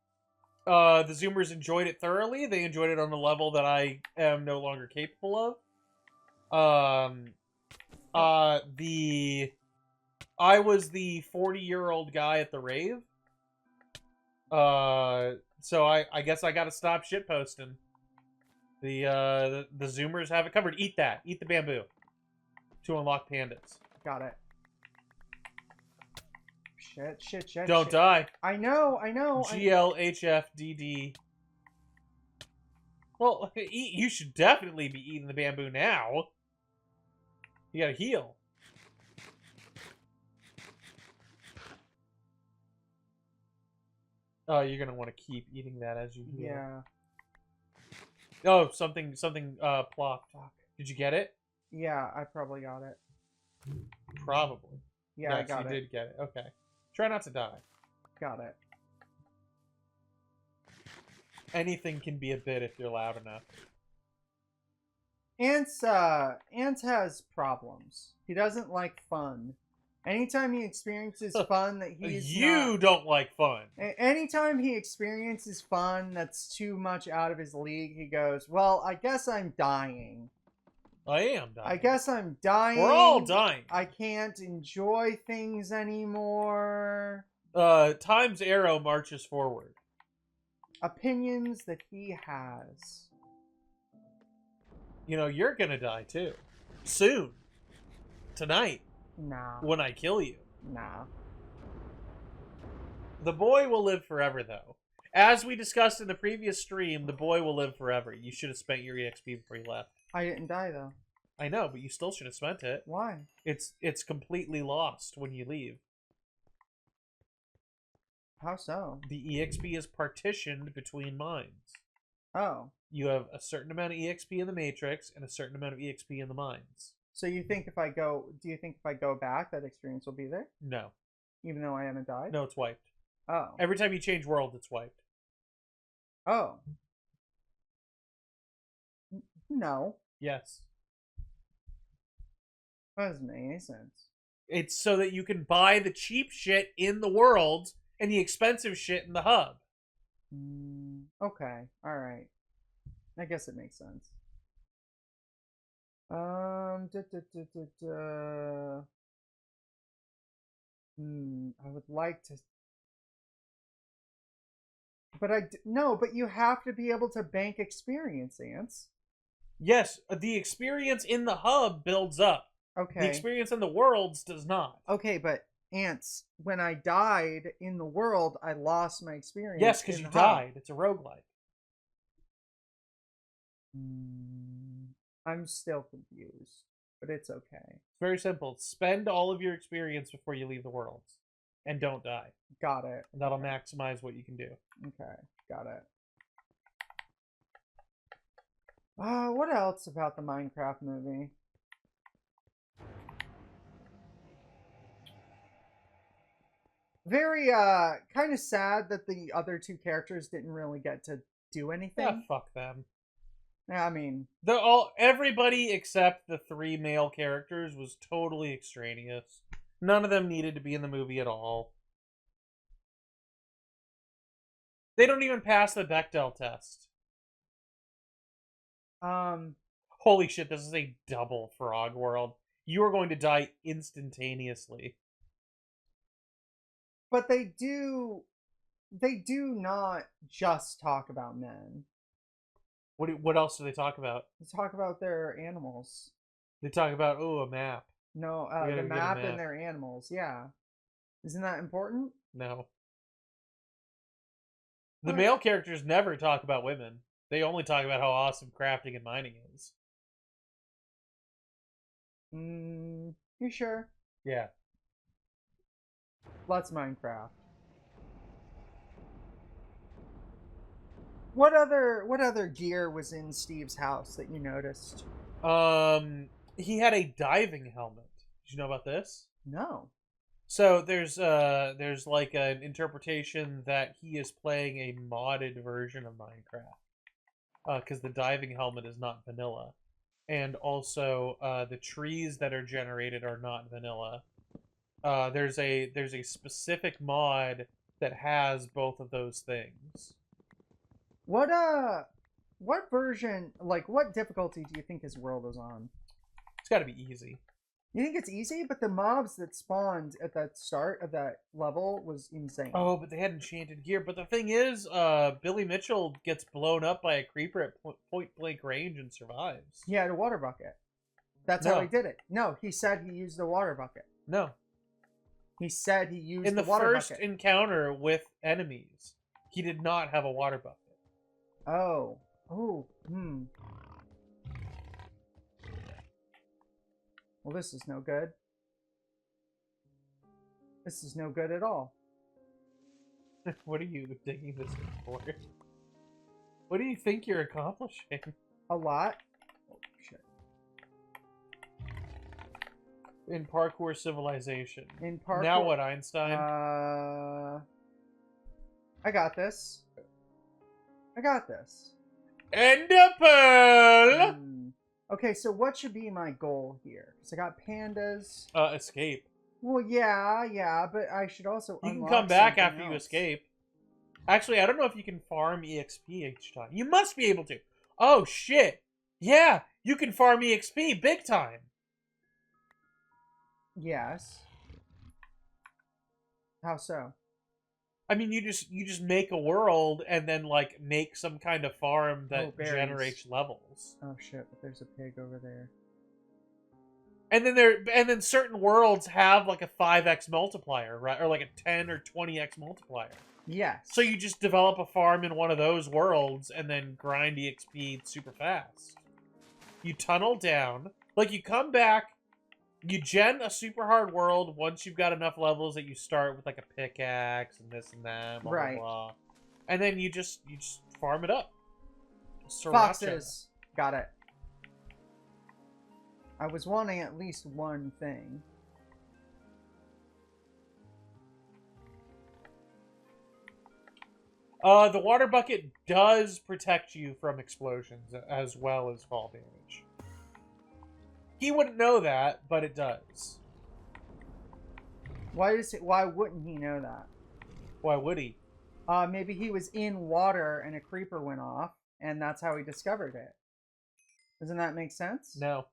A: The Zoomers enjoyed it thoroughly. They enjoyed it on a level that I am no longer capable of. I was the 40-year-old guy at the rave. So I guess I gotta stop shitposting. The Zoomers have it covered. Eat that. Eat the bamboo. To unlock pandas.
B: Got it. Shit.
A: Don't die.
B: I know.
A: GLHFDD. Well, you should definitely be eating the bamboo now. You gotta heal. Oh, you're gonna want to keep eating that as you heal.
B: Yeah.
A: Oh, something plopped.
B: Fuck.
A: Did you get it?
B: Yeah, I probably got it.
A: Probably.
B: Yeah,
A: yes,
B: I got it.
A: You did get it. Okay. Try not to die.
B: Got it.
A: anything can be a bit if you're loud enough.
B: Ants has problems. He doesn't like fun. Anytime he experiences fun that he's
A: You don't like fun.
B: Anytime he experiences fun that's too much out of his league, he goes, "Well, I guess I'm dying.
A: I am dying.
B: I guess I'm dying.
A: We're all dying.
B: I can't enjoy things anymore."
A: Time's arrow marches forward.
B: Opinions that he has.
A: You know, you're gonna die too. Soon. Tonight.
B: Nah.
A: When I kill you.
B: Nah.
A: The boy will live forever, though. As we discussed in the previous stream, the boy will live forever. You should have spent your EXP before you left.
B: I didn't die, though.
A: I know, but you still should have spent it.
B: Why?
A: It's completely lost when you leave.
B: How so?
A: The EXP is partitioned between mines.
B: Oh.
A: You have a certain amount of EXP in the Matrix and a certain amount of EXP in the mines.
B: So you think if I go... Do you think if I go back, that experience will be there?
A: No.
B: Even though I haven't died?
A: No, it's wiped.
B: Oh.
A: Every time you change world, it's wiped.
B: Oh. No.
A: Yes.
B: That doesn't make any sense.
A: It's so that you can buy the cheap shit in the world and the expensive shit in the hub.
B: Okay. Alright. I guess it makes sense. I would like to... But no, but you have to be able to bank experience, Ants.
A: Yes, the experience in the hub builds up.
B: Okay.
A: The experience in the worlds does not.
B: Okay, but Ants, when I died in the world, I lost my experience.
A: Yes, because you died. It's a roguelike.
B: I'm still confused, but it's okay.
A: It's very simple. Spend all of your experience before you leave the worlds. And don't die.
B: Got it.
A: And that'll maximize what you can do.
B: Okay, got it. What else about the Minecraft movie? Very, kind of sad that the other two characters didn't really get to do anything.
A: Yeah, fuck them.
B: I mean...
A: Everybody except the 3 male characters was totally extraneous. None of them needed to be in the movie at all. They don't even pass the Bechdel test. Holy shit, this is a double frog world. You are going to die instantaneously.
B: But they do not just talk about men.
A: What else do they talk about?
B: They talk about their animals.
A: They talk about, oh, a map.
B: No, the map and their animals. Yeah. Isn't that important?
A: No. The male characters never talk about women. They only talk about how awesome crafting and mining is.
B: You sure?
A: Yeah.
B: Let's Minecraft. What other gear was in Steve's house that you noticed?
A: He had a diving helmet. Did you know about this?
B: No.
A: So there's like an interpretation that he is playing a modded version of Minecraft. Because the diving helmet is not vanilla. And also, the trees that are generated are not vanilla. There's a specific mod that has both of those things.
B: What version, like, what difficulty do you think his world is on?
A: It's got to be easy.
B: You think it's easy? But the mobs that spawned at the start of that level was insane.
A: Oh, but they had enchanted gear. But the thing is, Billy Mitchell gets blown up by a creeper at point-blank range and survives.
B: He had a water bucket. That's how he did it. No, he said he used the water bucket.
A: No.
B: He said he used
A: the
B: water bucket.
A: In the first encounter with enemies, he did not have a water bucket.
B: Oh. Well, this is no good. This is no good at all.
A: What are you digging this for? What do you think you're accomplishing?
B: A lot. Oh, shit.
A: In parkour civilization.
B: In parkour.
A: Now what, Einstein?
B: I got this. I got this.
A: And a pearl.
B: Hmm. Okay, so what should be my goal here? Because I got pandas.
A: Escape.
B: Well, yeah, but I should also
A: You can
B: unlock
A: come back
B: something
A: after you
B: else.
A: escape. Actually, I don't know if you can farm EXP each time. You must be able to. Oh, shit. Yeah, you can farm EXP big time.
B: Yes. How so?
A: I mean, you just make a world and then like make some kind of farm that
B: berries.
A: generates levels.
B: Oh shit! But there's a pig over there.
A: And then certain worlds have like a 5x multiplier, right? Or like a 10 or 20x multiplier.
B: Yes.
A: So you just develop a farm in one of those worlds and then grind EXP super fast. You tunnel down, like you come back, you gen a super hard world once you've got enough levels that you start with like a pickaxe and this and that, blah
B: Right.
A: blah blah. And then you just farm it up. Sriracha.
B: Foxes. Got it. I was wanting at least one thing.
A: The water bucket does protect you from explosions as well as fall damage. He wouldn't know that, but it does.
B: Why wouldn't he know that?
A: Why would he?
B: Maybe he was in water and a creeper went off, and that's how he discovered it. Doesn't that make sense?
A: No.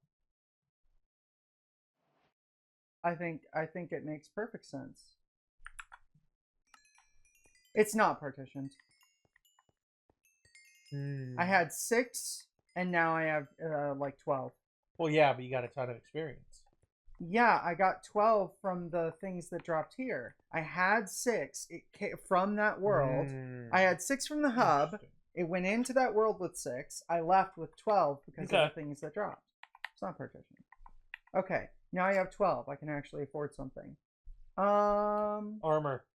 B: I think it makes perfect sense. It's not partitioned. I had 6, and now I have like 12.
A: Well, yeah, but you got a ton of experience.
B: Yeah, I got 12 from the things that dropped here. I had 6 from that world. I had 6 from the hub. It went into that world with 6. I left with 12 because of the things that dropped. It's not partitioned. Okay, now I have 12. I can actually afford something.
A: Armor.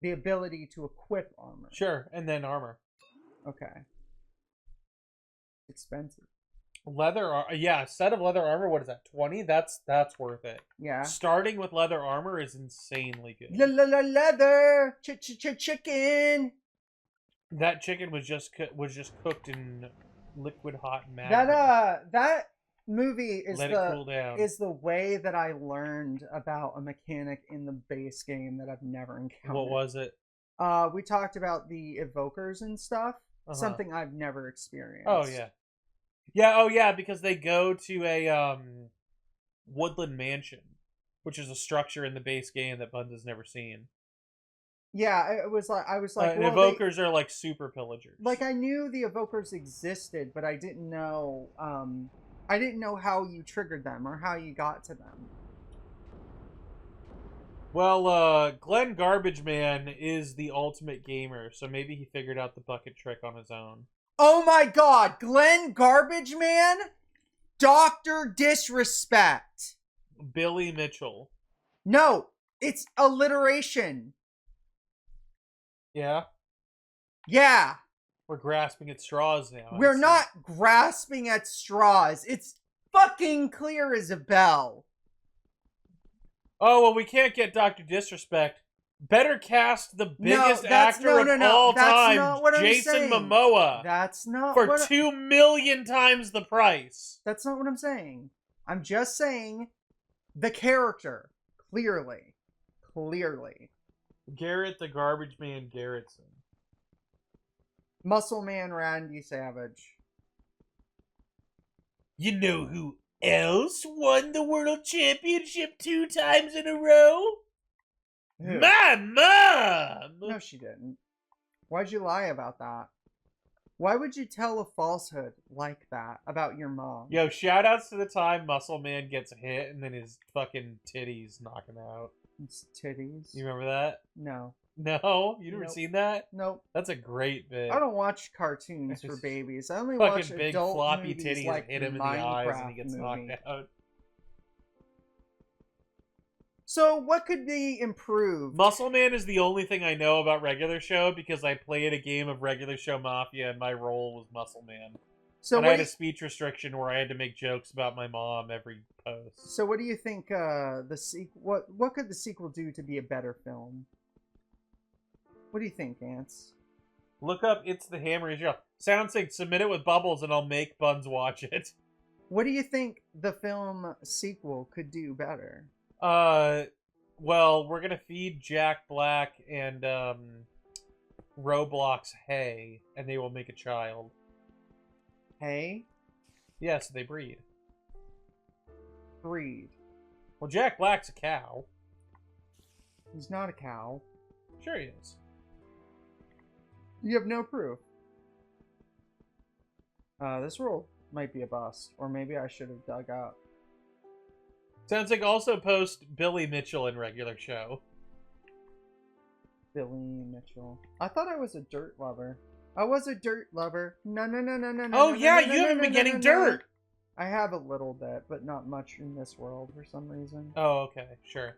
B: The ability to equip armor.
A: Sure, and then armor.
B: Okay. Expensive.
A: Leather, yeah, a set of leather armor. What is that? 20? That's worth it.
B: Yeah.
A: Starting with leather armor is insanely good.
B: Leather chicken.
A: That chicken was just cooked in liquid hot magma.
B: That movie is
A: cool down.
B: is the way that I learned about a mechanic in the base game that I've never encountered.
A: What was it?
B: We talked about the evokers and stuff. Something I've never experienced.
A: Oh yeah. Yeah, oh yeah, because they go to a woodland mansion, which is a structure in the base game that Bunda's never seen.
B: Yeah, I was like,
A: and evokers are like super pillagers.
B: Like I knew the evokers existed, but I didn't know how you triggered them or how you got to them.
A: Well, Glenn Garbage Man is the ultimate gamer, so maybe he figured out the bucket trick on his own.
B: Oh my god, Glenn Garbage Man? Dr. Disrespect.
A: Billy Mitchell.
B: No, it's alliteration.
A: Yeah?
B: Yeah.
A: We're grasping at straws now.
B: We're not grasping at straws. It's fucking clear as a bell.
A: Oh, well, we can't get Dr. Disrespect. Better cast the biggest actor of all time, Jason Momoa.
B: That's not
A: for 2 million times the price.
B: That's not what I'm saying. I'm just saying the character. Clearly.
A: Garrett the Garbage Man Garrettson.
B: Muscle Man Randy Savage.
A: You know who else won the World Championship 2 times in a row?
B: Who?
A: My mom!
B: No, she didn't. Why'd you lie about that? Why would you tell a falsehood like that about your mom?
A: Yo, shoutouts to the time Muscle Man gets hit and then his fucking titties knock him out.
B: His titties?
A: You remember that?
B: No.
A: No? You never seen that?
B: Nope.
A: That's a great bit.
B: I don't watch cartoons for babies. I only
A: fucking
B: watch
A: big
B: adult
A: floppy
B: movies
A: titties
B: like
A: hit him in the eyes and he gets knocked out.
B: So what could be improved?
A: Muscle Man is the only thing I know about Regular Show because I played a game of Regular Show Mafia and my role was Muscle Man. So and I had a speech restriction where I had to make jokes about my mom every post.
B: So what do you think what could the sequel do to be a better film? What do you think, Ants?
A: Look up It's the Hammer Israel. SoundSync, submit it with bubbles and I'll make Buns watch it.
B: What do you think the film sequel could do better?
A: Well, we're gonna feed Jack Black and Roblox hay, and they will make a child.
B: Hay?
A: Yeah, so they breed.
B: Breed.
A: Well, Jack Black's a cow.
B: He's not a cow.
A: Sure he is.
B: You have no proof. This rule might be a bust, or maybe I should have dug up.
A: Sounds like also post Billy Mitchell in regular show.
B: Billy Mitchell. I thought I was a dirt lover. I was a dirt lover. No.
A: Oh yeah, you haven't been getting dirt.
B: I have a little bit, but not much in this world for some reason.
A: Oh, okay, sure.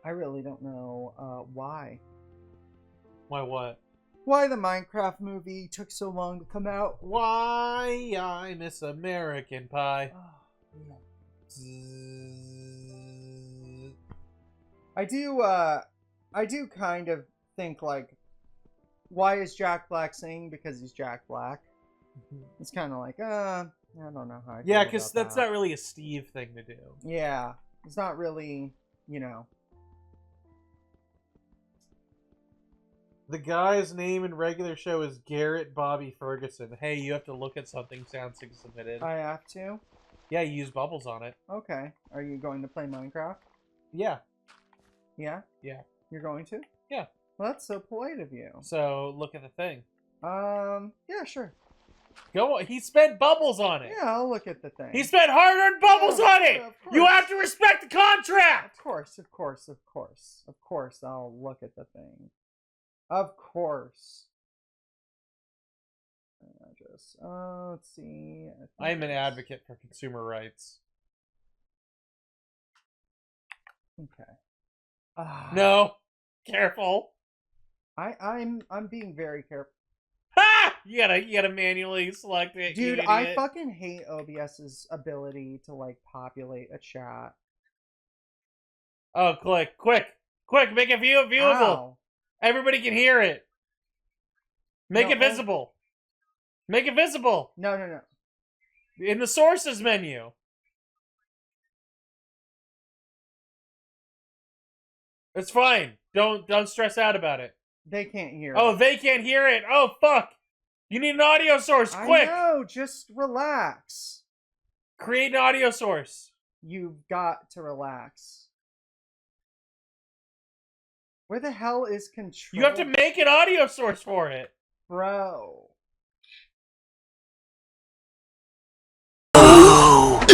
B: I really don't know why.
A: Why what?
B: Why the Minecraft movie took so long to come out.
A: Why I miss American Pie.
B: Oh, yeah.
A: Zzz.
B: I do kind of think, like, why is Jack Black singing? Because he's Jack Black. It's kind of like, I don't know how I feel
A: Yeah, because
B: about
A: that's
B: that.
A: not really a Steve thing to do.
B: Yeah, it's not really, you know.
A: The guy's name in regular show is Garrett Bobby Ferguson. Hey, you have to look at something SoundSync submitted.
B: I have to?
A: Yeah, you use bubbles on it.
B: Okay. Are you going to play Minecraft?
A: Yeah.
B: Yeah?
A: Yeah.
B: You're going to?
A: Yeah.
B: Well, that's so polite of you.
A: So, look at the thing.
B: Yeah, sure.
A: Go on. He spent bubbles on it.
B: Yeah, I'll look at the thing.
A: He spent hard-earned bubbles
B: Yeah,
A: on it!
B: yeah, of
A: You
B: course.
A: have to respect the contract!
B: Of course. Of course, I'll look at the thing. Of course. Let's see.
A: I am an advocate for consumer rights.
B: Okay.
A: No. Careful.
B: I'm being very careful.
A: Ha! You gotta manually select it.
B: Dude,
A: you
B: I
A: idiot.
B: fucking hate OBS's ability to, like, populate a chat.
A: Oh, quick, make it viewable.
B: Ow.
A: Everybody can hear it. Make
B: No,
A: it visible. Make it visible
B: No.
A: in the sources menu. It's fine. Don't stress out about it.
B: They can't hear
A: Oh,
B: it.
A: they can't hear it. Oh, fuck. You need an audio source. Quick.
B: I know, just relax.
A: Create an audio source.
B: You've got to relax. Where the hell is control?
A: You have to make an audio source for it.
B: Bro.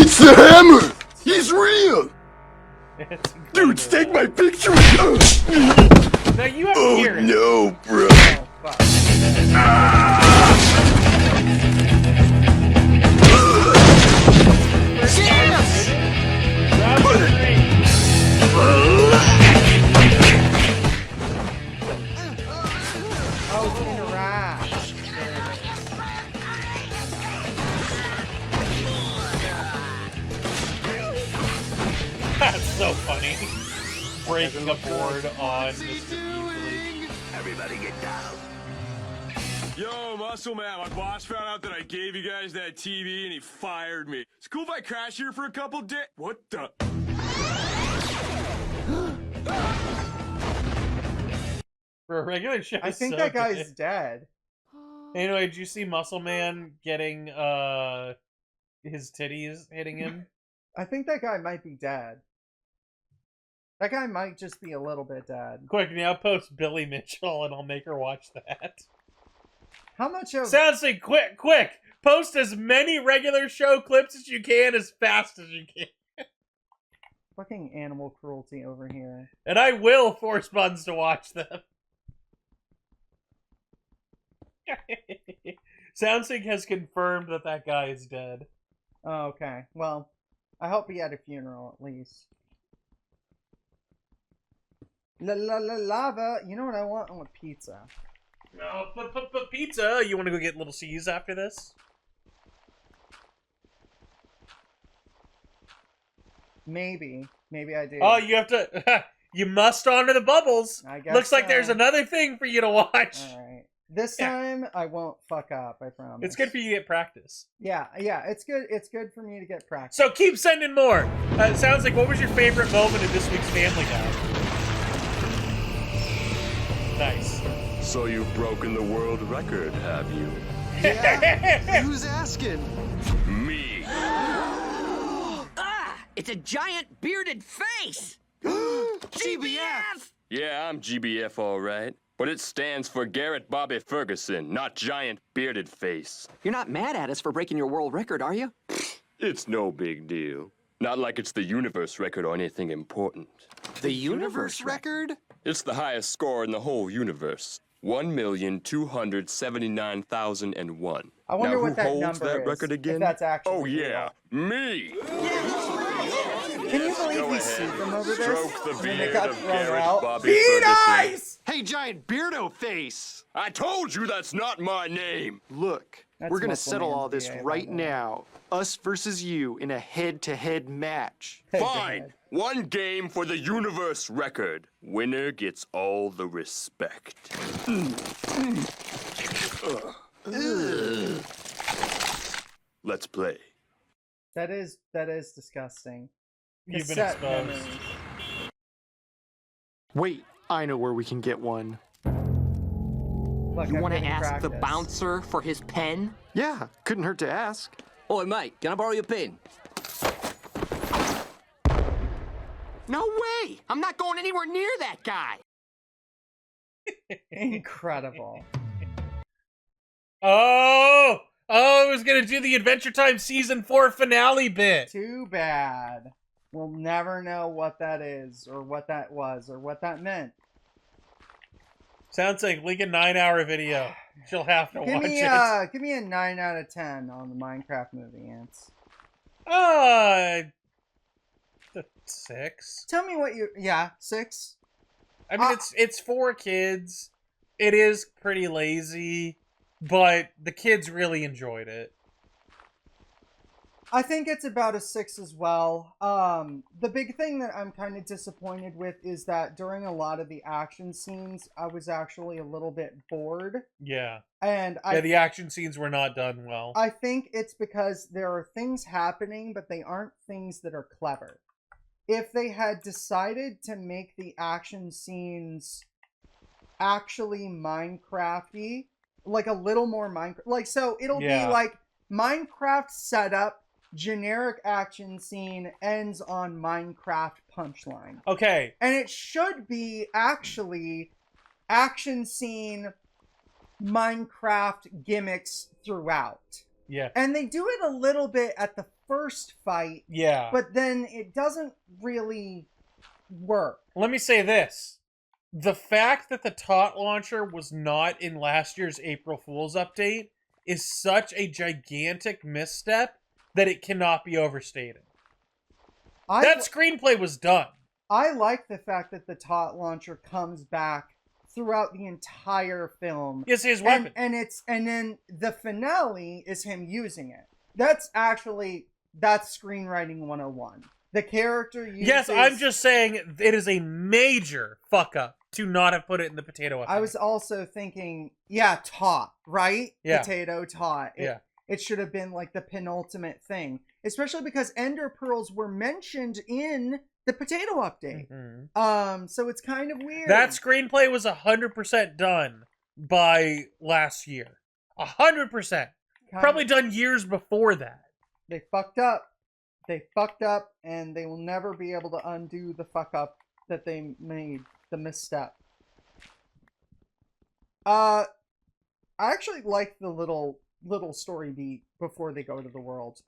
C: It's the hammer! He's real!
A: It's
C: Dudes,
A: incredible.
C: take my picture!
A: Now you have to
C: Oh
A: hear it.
C: no, bro!
B: Oh, fuck.
A: Round three.
B: Oh, interact.
A: That's so funny. Breaking a board on Mr. Easily.
C: Everybody get down!
D: Yo, Muscle Man, my boss found out that I gave you guys that TV and he fired me. It's cool if I crash here for a couple days. What the?
A: For a regular show.
B: I think
A: so
B: that guy's
A: good.
B: dead.
A: Anyway, did you see Muscle Man getting his titties hitting him?
B: I think that guy might be dead. That guy might just be a little bit dead.
A: Quick, now post Billy Mitchell and I'll make her watch that.
B: How much of...
A: SoundSync, quick! Post as many regular show clips as you can as fast as you can.
B: Fucking animal cruelty over here.
A: And I will force Buns to watch them. SoundSync has confirmed that that guy is dead.
B: Oh, okay. Well, I hope he had a funeral at least. Lava. You know what I want? I want pizza.
A: No, but pizza. You want to go get Little C's after this?
B: Maybe I do.
A: Oh, you have to. You must honor the bubbles.
B: I guess
A: Looks like
B: so.
A: there's another thing for you to watch.
B: All right. This
A: Yeah.
B: time I won't fuck up. I promise.
A: It's good for you to get practice.
B: Yeah. It's good. It's good for me to get practice.
A: So keep sending more. It sounds like, what was your favorite moment in this week's Family Guy? Nice.
D: So you've broken the world record, have you?
E: Yeah. Who's asking?
D: Me.
F: Ah! It's a giant bearded face!
E: GBF!
D: Yeah, I'm GBF, all right. But it stands for Garrett Bobby Ferguson, not giant bearded face.
F: You're not mad at us for breaking your world record, are you?
D: It's no big deal. Not like it's the universe record or anything important.
E: The universe record?
D: It's the highest score in the whole universe. 1,279,001.
B: I wonder
D: now,
B: what
D: who
B: that
D: holds
B: number
D: that
B: is,
D: record
B: if
D: again?
B: that's actually
D: Oh, yeah,
B: real.
D: me.
B: Can you believe
D: Go
B: we
D: ahead.
B: sued them over this?
D: Stroke the
B: And then
D: beard
B: it got
D: of
B: thrown
D: Garrett
B: out.
D: Bobby
B: Beard
D: Ferguson.
B: eyes!
E: Hey, giant beardo face!
D: I told you that's not my name.
E: Look,
B: That's
E: we're gonna
B: Muscle
E: settle
B: Man's
E: all this
B: VA, by
E: right
B: the way.
E: now. Us versus you in a head-to-head match.
B: Head to
D: Fine.
B: head.
D: One game for the universe record. Winner gets all the respect. Let's play.
B: That is disgusting.
A: You've been
B: Cassette
A: exposed.
B: memory.
E: Wait, I know where we can get one.
B: Look,
F: You
B: I'm
F: want to
B: getting
F: ask the
B: practice.
F: bouncer for his pen?
E: Yeah, couldn't hurt to ask.
F: Oi, mate, can I borrow your pen? No way! I'm not going anywhere near that guy!
B: Incredible.
A: Oh, it was gonna do the Adventure Time season 4 finale bit.
B: Too bad. We'll never know what that is, or what that was, or what that meant.
A: Sounds like a 9-hour video. She'll have to
B: Give
A: watch
B: me
A: it.
B: give me a 9 out of 10 on the Minecraft movie, Ants.
A: 6.
B: Tell me what you 6.
A: I mean, it's for kids. It is pretty lazy, but the kids really enjoyed it.
B: I think it's about a 6 as well. The big thing that I'm kind of disappointed with is that during a lot of the action scenes, I was actually a little bit bored.
A: Yeah.
B: And
A: Yeah, the action scenes were not done well.
B: I think it's because there are things happening, but they aren't things that are clever. If they had decided to make the action scenes actually Minecrafty, like a little more Minecraft, like, so it'll
A: Yeah.
B: be like Minecraft setup, generic action scene, ends on Minecraft punchline.
A: Okay.
B: And it should be actually action scene, Minecraft gimmicks throughout.
A: Yeah.
B: And they do it a little bit at the first fight,
A: Yeah.
B: but then it doesn't really work.
A: Let me say this. The fact that the tot launcher was not in last year's April Fool's update is such a gigantic misstep that it cannot be overstated. That screenplay was done.
B: I like the fact that the tot launcher comes back throughout the entire film.
A: It's his weapon.
B: And then the finale is him using it. That's screenwriting 101. The character uses...
A: Yes, I'm just saying it is a major fuck up to not have put it in the potato update.
B: I was also thinking, tot, right?
A: Yeah.
B: Potato tot.
A: Yeah.
B: It should have been like the penultimate thing. Especially because ender pearls were mentioned in the potato update.
A: Mm-hmm.
B: So it's kind of weird.
A: That screenplay was 100% done by last year. 100%. Probably done years before that.
B: They fucked up. They fucked up, and they will never be able to undo the fuck up that they made, the misstep. I actually like the little story beat before they go to the world.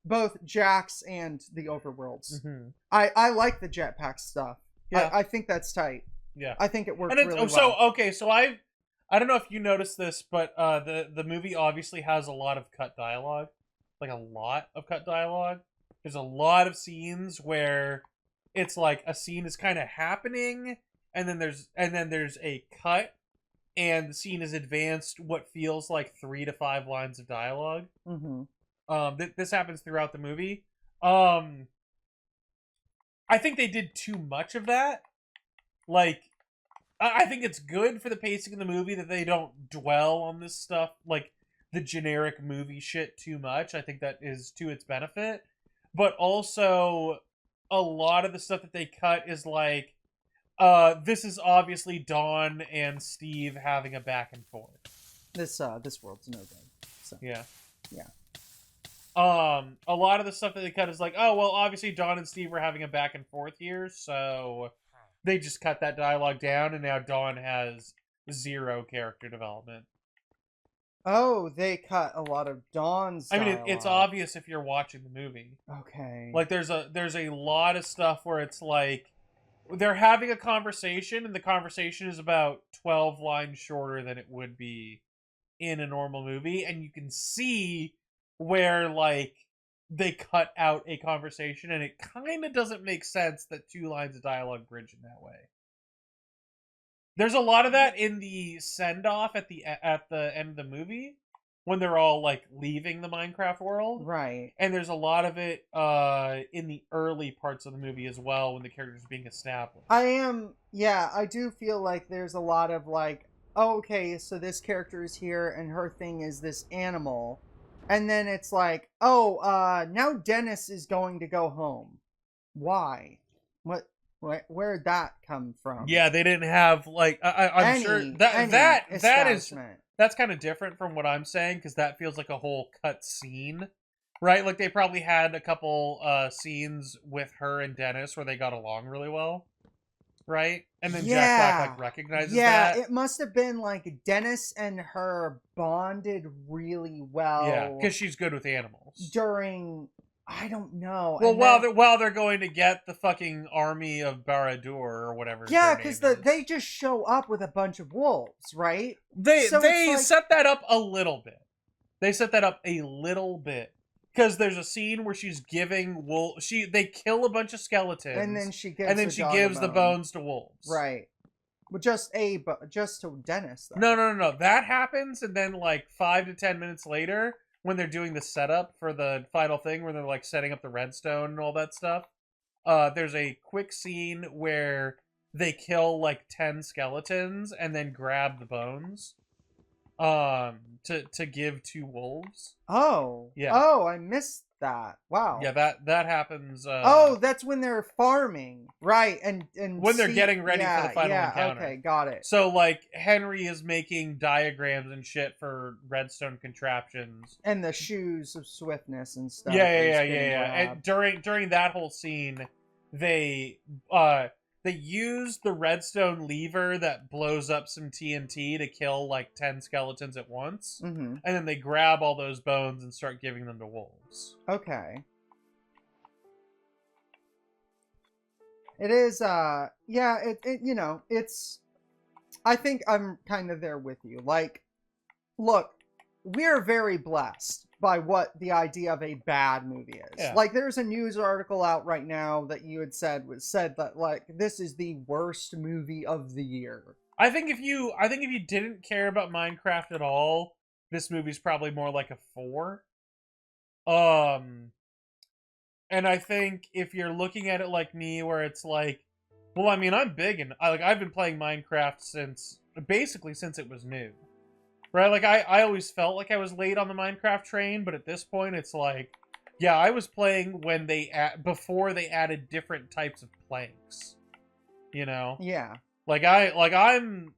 B: Both Jax and the overworlds.
A: Mm-hmm.
B: I like the jetpack stuff.
A: Yeah.
B: I think that's tight.
A: Yeah.
B: I think it works
A: And it's,
B: really
A: so
B: well.
A: okay, so I don't know if you noticed this, but the movie obviously has a lot of cut dialogue, like a lot of cut dialogue. There's a lot of scenes where it's like a scene is kind of happening, and then there's a cut, and the scene is advanced what feels like 3 to 5 lines of dialogue.
B: Mm-hmm.
A: This happens throughout the movie. I think they did too much of that. Like, I think it's good for the pacing of the movie that they don't dwell on this stuff, like the generic movie shit, too much. I think that is to its benefit. But also, a lot of the stuff that they cut is like, this is obviously Dawn and Steve having a back and forth.
B: This world's no good. So.
A: Yeah.
B: Yeah.
A: A lot of the stuff that they cut is like, oh, well, obviously Dawn and Steve are having a back and forth here, so they just cut that dialogue down, and now Dawn has 0 character development.
B: Oh, they cut a lot of Dawn's dialogue.
A: I mean, it's obvious if you're watching the movie.
B: Okay.
A: Like, there's a lot of stuff where it's like, they're having a conversation, and the conversation is about 12 lines shorter than it would be in a normal movie, and you can see where, like, they cut out a conversation, and it kind of doesn't make sense that 2 lines of dialogue bridge in that way. There's a lot of that in the send-off at the end of the movie, when they're all, like, leaving the Minecraft world.
B: Right.
A: And there's a lot of it in the early parts of the movie as well, when the character's being established.
B: I do feel like there's a lot of, like, oh, okay, so this character is here, and her thing is this animal. And then it's like, oh, now Dennis is going to go home. Why? Where'd that come from?
A: Yeah, they didn't have, like, I'm sure that's kind of different from what I'm saying, because that feels like a whole cut scene, right? Like, they probably had a couple scenes with her and Dennis where they got along really well, right? And then Jack Black, like, recognizes that.
B: Yeah, it must have been, like, Dennis and her bonded really well.
A: Yeah, because she's good with animals.
B: During... I don't know.
A: Well, while they're going to get the fucking army of Barad-dûr or whatever.
B: Yeah, because they just show up with a bunch of wolves, right?
A: They set that up a little bit. Because there's a scene where she's giving they kill a bunch of skeletons,
B: and then she gives
A: the bones to wolves.
B: Right. Well, just to Dennis. Though.
A: No. That happens, and then like 5 to 10 minutes later, when they're doing the setup for the final thing, where they're like setting up the redstone and all that stuff, there's a quick scene where they kill like 10 skeletons and then grab the bones to give to wolves.
B: Oh.
A: Yeah.
B: Oh, I missed that. Wow.
A: Yeah, that happens.
B: That's when they're farming, right? And
A: when they're getting ready for the final encounter.
B: Okay, got it.
A: So like Henry is making diagrams and shit for redstone contraptions
B: and the shoes of swiftness and stuff.
A: Yeah. And during that whole scene, they use the redstone lever that blows up some TNT to kill like 10 skeletons at once.
B: Mm-hmm.
A: And then they grab all those bones and start giving them to wolves.
B: Okay. It is, it's... I think I'm kind of there with you. Like, look, we're very blessed by what the idea of a bad movie is.
A: Yeah.
B: Like, there's a news article out right now that you had said that like this is the worst movie of the year.
A: I think if you didn't care about Minecraft at all, this movie's probably more like a 4. And I think if you're looking at it like me, where it's like, well, I mean, I'm big and I've been playing Minecraft since it was new. Right, like I always felt like I was late on the Minecraft train, but at this point, it's like, yeah, I was playing when before they added different types of planks. You know?
B: Yeah.
A: I'm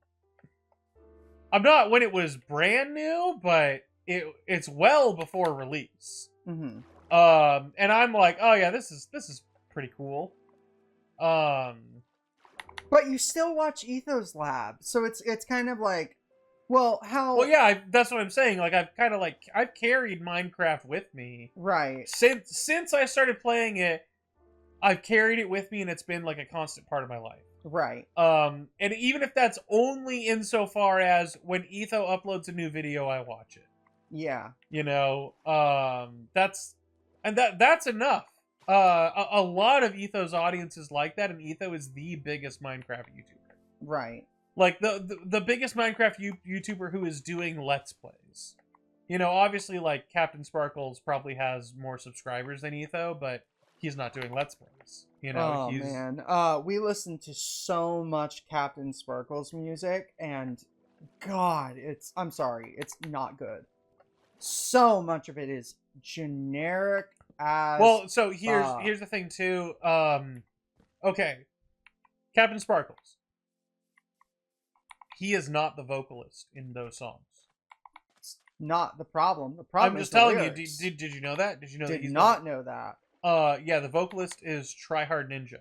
A: not when it was brand new, but it's well before release.
B: Mm-hmm.
A: And I'm like, oh yeah, this is pretty cool.
B: But you still watch Ethos Lab, so it's kind of like. Well,
A: yeah, that's what I'm saying. Like, I've carried Minecraft with me.
B: Right.
A: Since I started playing it, I've carried it with me, and it's been, like, a constant part of my life.
B: Right.
A: And even if that's only insofar as when Etho uploads a new video, I watch it.
B: Yeah.
A: You know, that's enough. A lot of Etho's audience is like that, and Etho is the biggest Minecraft YouTuber.
B: Right.
A: Like, the biggest Minecraft YouTuber who is doing Let's Plays. You know, obviously, like, Captain Sparkles probably has more subscribers than Etho, but he's not doing Let's Plays. You know,
B: Oh
A: he's
B: man, we listened to so much Captain Sparkle's music, and God, I'm sorry, it's not good. So much of it is generic as
A: well. So
B: fuck.
A: here's the thing too. Okay, Captain Sparkles. He is not the vocalist in those songs.
B: Not the problem. The problem
A: I'm
B: is
A: just
B: the
A: telling you.
B: lyrics.
A: Did you know that? Did you know that
B: Did
A: he's
B: not know that.
A: Yeah, the vocalist is Try Hard Ninja,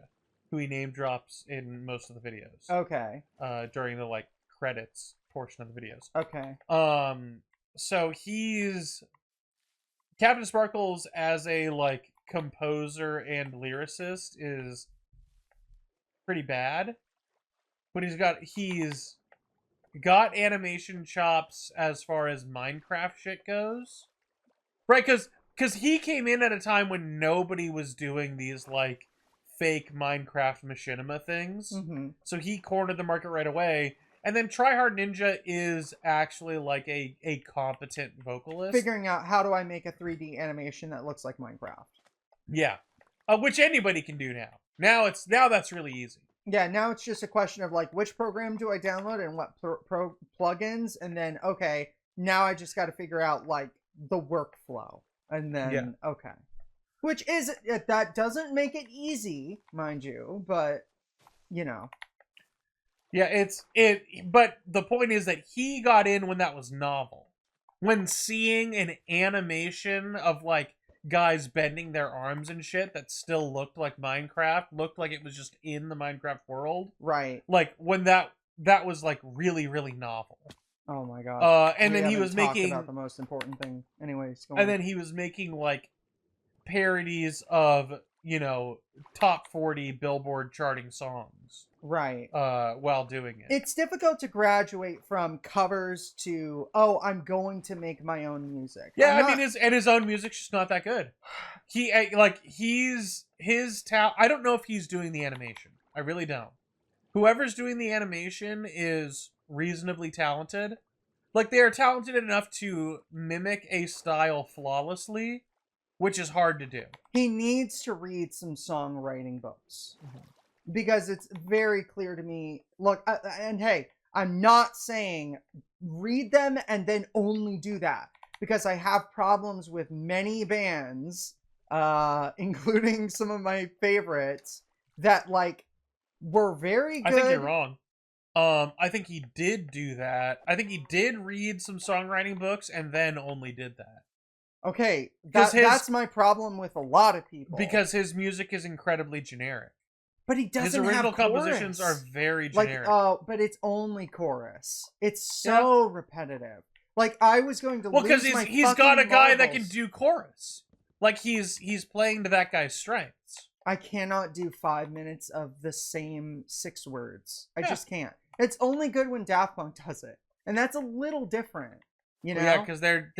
A: who he name drops in most of the videos.
B: Okay.
A: During the like credits portion of the videos.
B: Okay.
A: So he's Captain Sparkles as a like composer and lyricist is pretty bad, but he's got animation chops as far as Minecraft shit goes, right? Because he came in at a time when nobody was doing these like fake Minecraft machinima things,
B: Mm-hmm.
A: so he cornered the market right away. And then Tryhard Ninja is actually like a competent vocalist.
B: Figuring out how do I make a 3D animation that looks like Minecraft.
A: Yeah, which anybody can do now. Now that's really easy.
B: Yeah, now it's just a question of like which program do I download and what plugins, and then okay, now I just got to figure out like the workflow, and then okay, which is that doesn't make it easy, mind you, but you know.
A: Yeah, but the point is that he got in when that was novel. When seeing an animation of like guys bending their arms and shit that still looked like Minecraft, looked like it was just in the Minecraft world.
B: Right.
A: Like when that was like really, really novel.
B: Oh my god.
A: And then he was making
B: about the most important thing. Anyways, go on.
A: and then he was making like parodies of, you know, top 40 Billboard charting songs.
B: Right.
A: While doing it.
B: It's difficult to graduate from covers to, oh, I'm going to make my own music.
A: Yeah, I mean, his own music's just not that good. His talent. I don't know if he's doing the animation. I really don't. Whoever's doing the animation is reasonably talented. Like, they are talented enough to mimic a style flawlessly, which is hard to do.
B: He needs to read some songwriting books. Because it's very clear to me. Look, and hey, I'm not saying read them and then only do that. Because I have problems with many bands, including some of my favorites, that like were very good.
A: I think you're wrong. I think he did do that. I think he did read some songwriting books and then only did that.
B: Okay, that's my problem with a lot of people.
A: Because his music is incredibly generic.
B: But he doesn't
A: His original
B: have chorus.
A: compositions are very
B: like,
A: generic.
B: but it's only chorus. It's so repetitive. Like I was going to
A: because he's got a guy that can do chorus. Like he's playing to that guy's strengths.
B: I cannot do 5 minutes of the same 6 words. I just can't. It's only good when Daft Punk does it, and that's a little different. You know?
A: Yeah, because they're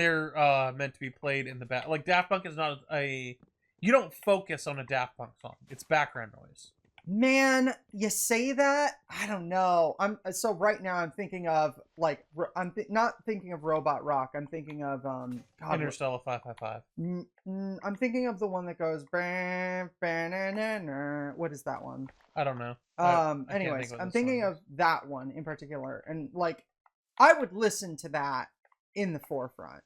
A: meant to be played in the back. Like Daft Punk is not you don't focus on a Daft Punk song. It's background noise.
B: Man, you say that? I don't know. So right now I'm thinking of like not thinking of Robot Rock. I'm thinking of
A: Interstellar 555.
B: I'm thinking of the one that goes what is that one?
A: I don't know.
B: Anyways, I'm thinking of that one in particular, and like I would listen to that in the forefront.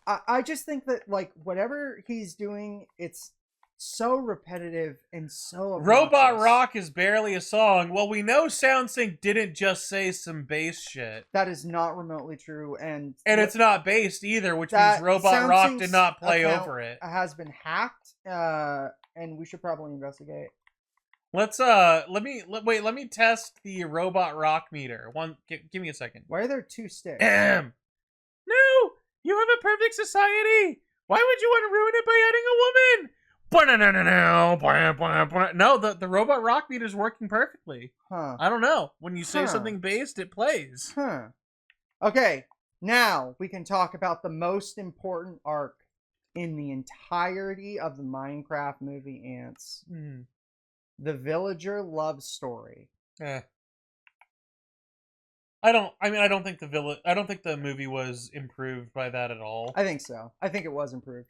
B: I just think that like whatever he's doing, it's so repetitive and so obnoxious.
A: Robot Rock is barely a song. Well, we know SoundSync didn't just say some bass shit.
B: That is not remotely true, and
A: it's not based either, which means Robot Rock did not play over it.
B: Has been hacked, and we should probably investigate.
A: Let's let me test the Robot Rock meter. Give me a second.
B: Why are there 2 sticks?
A: No, you have a perfect society. Why would you want to ruin it by adding a woman? No, the Robot Rock meter is working perfectly.
B: Huh.
A: I don't know. When you say something based, it plays.
B: Huh. Okay, now we can talk about the most important arc in the entirety of the Minecraft movie, Ants. The villager love story.
A: I don't think the movie was improved by that at all.
B: I think so. I think it was improved.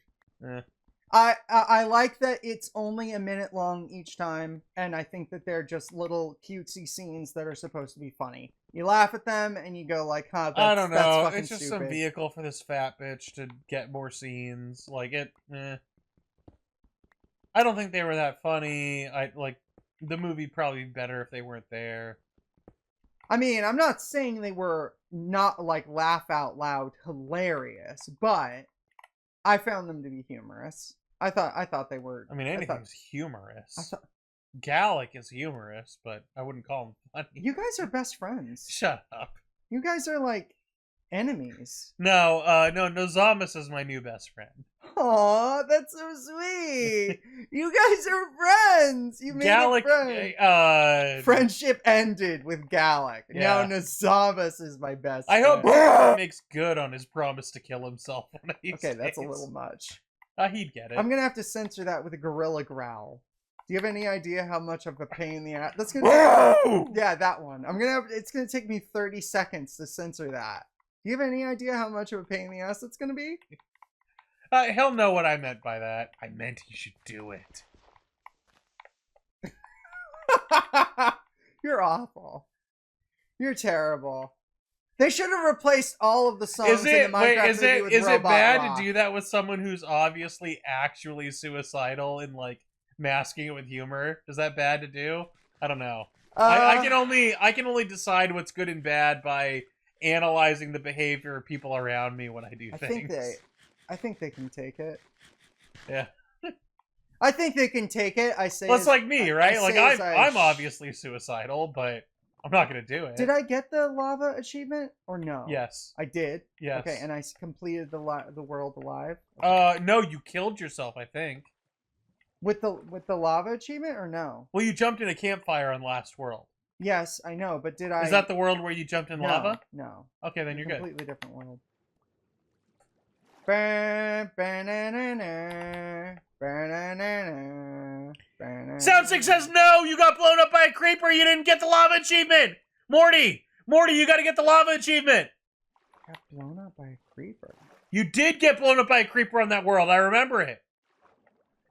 B: I like that it's only a minute long each time, and I think that they're just little cutesy scenes that are supposed to be funny. You laugh at them and you go like, "Huh,
A: I don't
B: that's
A: know.
B: fucking
A: It's just
B: stupid."
A: some vehicle for this fat bitch to get more scenes. Like it. I don't think they were that funny. The movie probably be better if they weren't there.
B: I mean, I'm not saying they were not like laugh out loud hilarious, but I found them to be humorous. I thought they were.
A: I mean, anything's humorous.
B: I thought
A: Gallic is humorous, but I wouldn't call him funny.
B: you guys are best friends.
A: Shut up.
B: You guys are like enemies.
A: No, Nozamis is my new best friend.
B: Aw, that's so sweet. You guys are friends. You made
A: Gallic,
B: a friend. Friendship ended with Gallic.
A: Yeah.
B: Now Nazamas is my best
A: I hope
B: friend.
A: Gallic makes good on his promise to kill himself one of these
B: Okay, that's a
A: days.
B: little much.
A: He'd get it.
B: I'm gonna have to censor that with a gorilla growl. Do you have any idea how much of a pain in the ass that's gonna Yeah, that one. It's gonna take me 30 seconds to censor that. Do you have any idea how much of a pain in the ass it's gonna be?
A: He'll know what I meant by that. I meant he should do it.
B: You're awful. You're terrible. They should have replaced all of the songs in the Minecraft movie with
A: is it
B: Robot
A: bad
B: Rock.
A: to do that with someone who's obviously actually suicidal and like masking it with humor? Is that bad to do? I don't know. I can only decide what's good and bad by analyzing the behavior of people around me when I do things.
B: I think they can take it.
A: Yeah.
B: I think they can take it. I say
A: Well, it's like me, right? Like I'm
B: I
A: obviously suicidal, but I'm not gonna do it.
B: Did I get the lava achievement or no?
A: Yes.
B: I did.
A: Yes.
B: Okay, and I completed the world alive.
A: No, you killed yourself, I think.
B: With the lava achievement or no?
A: Well, you jumped in a campfire on Last World.
B: Yes, I know, but did I?
A: Is that the world where you jumped in lava?
B: No.
A: Okay, then you're good.
B: Completely different world.
A: Sound6 says no, you got blown up by a creeper, you didn't get the lava achievement! Morty, you gotta get the lava achievement!
B: Got blown up by a creeper.
A: You did get blown up by a creeper on that world, I remember it.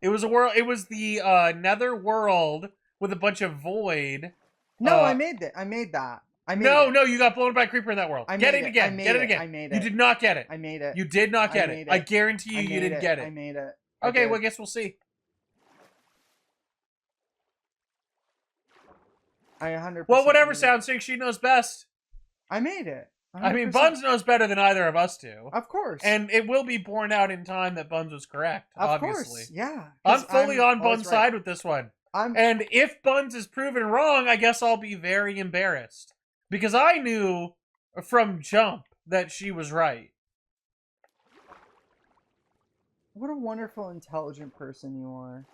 A: It was the nether world with a bunch of void.
B: No, I made that.
A: No, you got blown up by a creeper in that world. Get it again.
B: Get it again. I made it.
A: You did not get it.
B: I made it.
A: You did not get it. I guarantee you didn't get it.
B: I made it.
A: Okay, well, I guess we'll see.
B: I 100%.
A: Well, whatever, Sound6, she knows best.
B: I made it. 100%.
A: I mean, Buns knows better than either of us do.
B: Of course.
A: And it will be borne out in time that Buns was correct,
B: of
A: obviously.
B: Course, yeah.
A: I'm fully on Buns'
B: right.
A: side with this one. And if Buns is proven wrong, I guess I'll be very embarrassed. Because I knew from jump that she was right.
B: What a wonderful, intelligent person you are.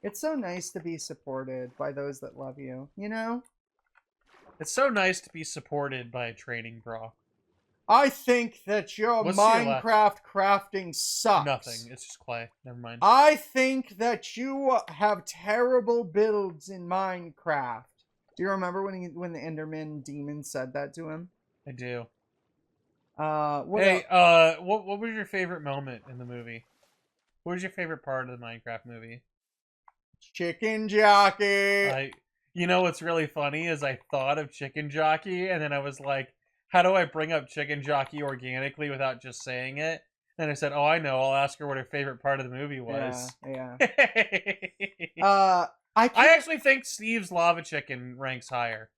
B: It's so nice to be supported by those that love you, you know?
A: It's so nice to be supported by a training bra.
B: I think that your Minecraft crafting sucks.
A: Nothing. It's just clay. Never mind.
B: I think that you have terrible builds in Minecraft. Do you remember when the Enderman demon said that to him?
A: I do.
B: What
A: was your favorite moment in the movie? What was your favorite part of the Minecraft movie?
B: Chicken Jockey.
A: You know what's really funny is I thought of Chicken Jockey, and then I was like, how do I bring up Chicken Jockey organically without just saying it? And I said, oh, I know. I'll ask her what her favorite part of the movie was.
B: Yeah.
A: I actually think Steve's Lava Chicken ranks higher.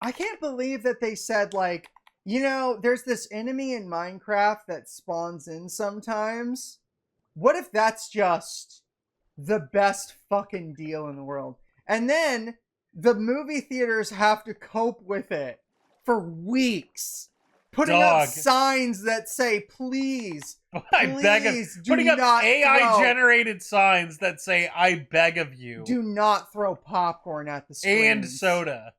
B: I can't believe that they said, like, you know, there's this enemy in Minecraft that spawns in sometimes. What if that's just the best fucking deal in the world? And then the movie theaters have to cope with it for weeks. Putting up signs that say, please,
A: putting up AI-generated signs that say, I beg of you.
B: Do not throw popcorn at the screen.
A: And soda.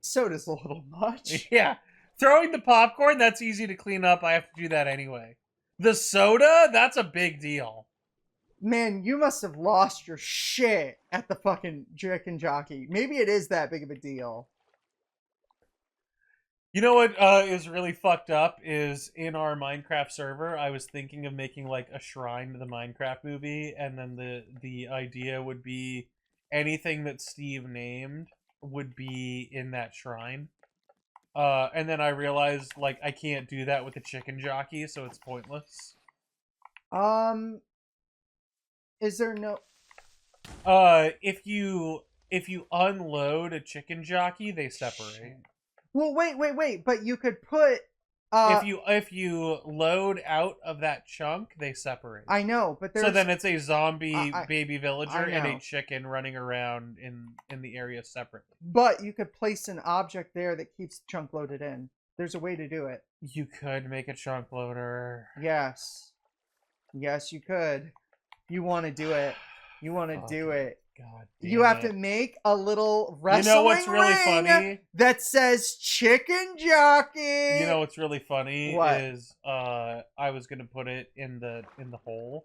B: Soda's a little much.
A: Yeah. Throwing the popcorn, that's easy to clean up. I have to do that anyway. The soda, that's a big deal.
B: Man, you must have lost your shit at the fucking Chicken Jockey. Maybe it is that big of a deal.
A: You know what is really fucked up is in our Minecraft server, I was thinking of making like a shrine to the Minecraft movie, and then the idea would be anything that Steve named would be in that shrine. And then I realized like I can't do that with the chicken jockey, so it's pointless.
B: Is there no?
A: If you unload a chicken jockey, they separate.
B: Shit. Well, wait. But you could put.
A: If you load out of that chunk, they separate.
B: I know, but there's.
A: So then it's a zombie
B: I-
A: baby villager and
B: know.
A: a chicken running around in the area separately.
B: But you could place an object there that keeps the chunk loaded in. There's a way to do it.
A: You could make a chunk loader.
B: Yes. Yes, you could. You want to do it. You want to do it.
A: God
B: You
A: damn
B: have
A: it.
B: to make a little wrestling
A: You know what's really
B: ring
A: funny?
B: that says chicken jockey.
A: You know what's really funny
B: What?
A: is I was gonna put it in the hole,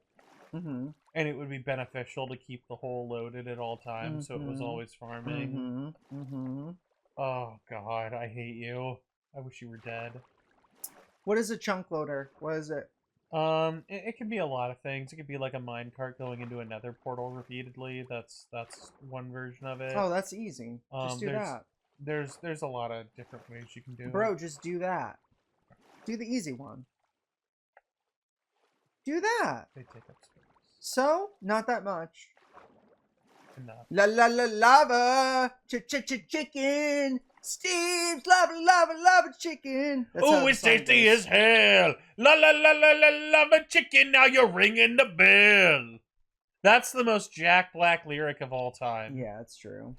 B: Mm-hmm.
A: and it would be beneficial to keep the hole loaded at all times, so it was
B: Mhm.
A: always farming.
B: Mm-hmm. Mm-hmm.
A: Oh God, I hate you. I wish you were dead.
B: What is a chunk loader? What is it?
A: It can be a lot of things. It could be like a minecart going into another portal repeatedly. That's one version of it.
B: Oh, that's easy. Just do that.
A: There's a lot of different ways you can do
B: Bro,
A: it.
B: just do that. Do the easy one. Do that.
A: They take up space.
B: So, not that much.
A: Enough.
B: La la la lava. Chicken. Steve's lava chicken. That's how
A: Oh,
B: the
A: it's
B: song
A: tasty
B: goes.
A: as hell! La la la la la lava chicken, now you're ringing the bell! That's the most Jack Black lyric of all time.
B: Yeah, it's true.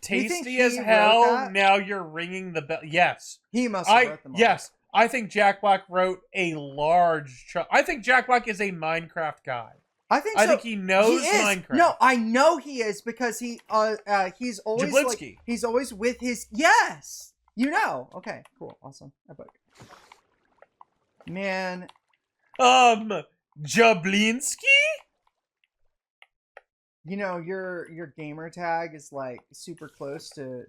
B: You think
A: Tasty
B: he
A: as
B: wrote
A: hell,
B: that?
A: now you're ringing the bell. Yes.
B: He must have wrote them all.
A: Yes. I think Jack Black wrote a large chunk. I think Jack Black is a Minecraft guy.
B: I think
A: I
B: so.
A: think he knows
B: He is.
A: Minecraft.
B: No, I know he is because he's always like,
A: Jablinski.
B: he's always with his yes. You know. Okay, cool, awesome. I book. Man,
A: Jablinski?
B: you know your gamer tag is like super close to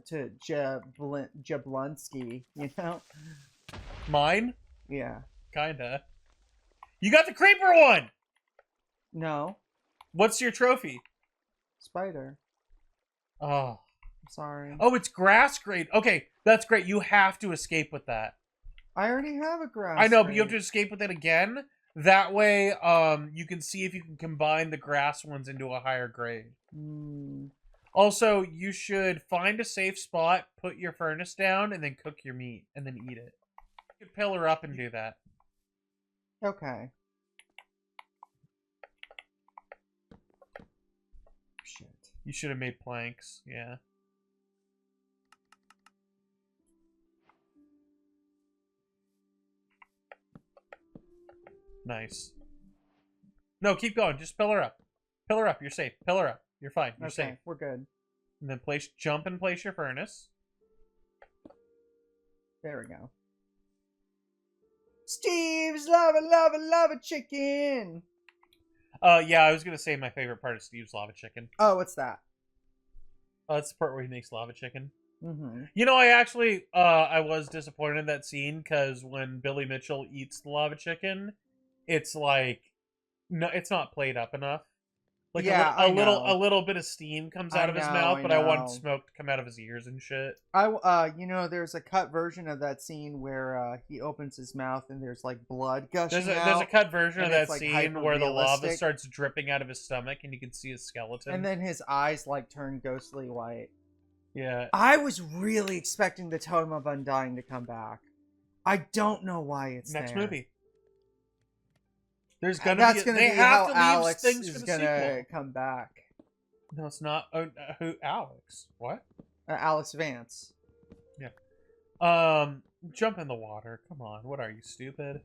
B: Jablonski, you know?
A: Mine?
B: Yeah.
A: Kinda. You got the creeper one!
B: No.
A: What's your trophy?
B: Spider.
A: Oh.
B: I'm sorry.
A: Oh, it's grass grade. Okay, that's great. You have to escape with that.
B: I already have a grass.
A: I know, but you have to
B: grade.
A: escape with it again. That way, you can see if you can combine the grass ones into a higher grade.
B: Hmm.
A: Also, you should find a safe spot, put your furnace down, and then cook your meat, and then eat it. You could pillar up and do that.
B: Okay. Shit.
A: You should have made planks, yeah. Nice. No, keep going. Just pillar up. Pillar up. You're safe. Pillar up. You're fine. You're
B: Okay,
A: safe.
B: we're good.
A: And then jump and place your furnace.
B: There we go. Steve's lava chicken.
A: Yeah, I was gonna say my favorite part of Steve's lava chicken.
B: Oh, what's that?
A: That's the part where he makes lava chicken.
B: Mm-hmm.
A: You know, I actually, I was disappointed in that scene because when Billy Mitchell eats the lava chicken, it's like, no, it's not played up enough. Like
B: Yeah,
A: a
B: I
A: little
B: know.
A: bit of steam comes
B: I
A: out of his
B: know,
A: mouth,
B: I
A: but I wanted
B: know.
A: smoke to come out of his ears and shit.
B: You know, there's a cut version of that scene where he opens his mouth and there's like blood gushing
A: There's
B: out.
A: a cut version of
B: and
A: that
B: it's, like,
A: scene where the lava
B: hyper-realistic.
A: starts dripping out of his stomach and you can see his skeleton.
B: And then his eyes like turn ghostly white.
A: yeah,
B: I was really expecting the Totem of Undying to come back. I don't know why it's
A: next
B: there.
A: movie. There's gonna
B: That's
A: be.
B: gonna
A: They
B: be
A: have
B: how
A: to leave
B: Alex
A: things
B: is
A: for the
B: gonna
A: sequel.
B: come back.
A: No, it's not. Who? Alex? What?
B: Alex Vance.
A: Jump in the water. Come on. What are you, stupid?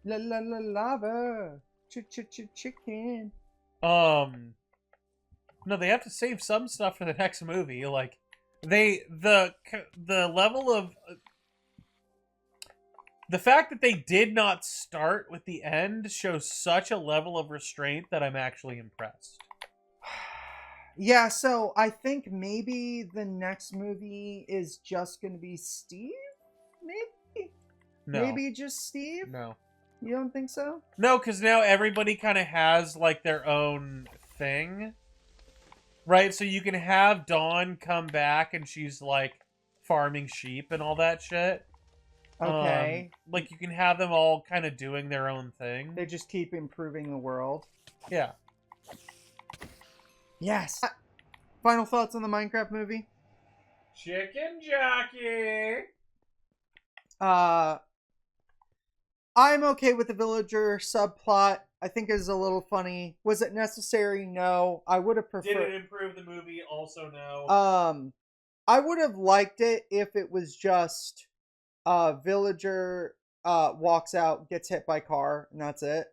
B: La la la lava. Chicken.
A: No, they have to save some stuff for the next movie. Like, the level of the fact that they did not start with the end shows such a level of restraint that I'm actually impressed.
B: Yeah, so I think maybe the next movie is just gonna be Steve? Maybe?
A: No.
B: Maybe just Steve?
A: No.
B: You don't think so?
A: No, because now everybody kind of has, like, their own thing. Right? So you can have Dawn come back and she's, like, farming sheep and all that shit.
B: Okay.
A: Like, you can have them all kind of doing their own thing.
B: They just keep improving the world.
A: Yeah.
B: Yes. Final thoughts on the Minecraft movie?
A: Chicken Jockey!
B: I'm okay with the villager subplot. I think it's a little funny. Was it necessary? No. I would have
A: Did it
B: preferred.
A: improve the movie? Also, no.
B: I would have liked it if it was just villager walks out, gets hit by car, and that's it.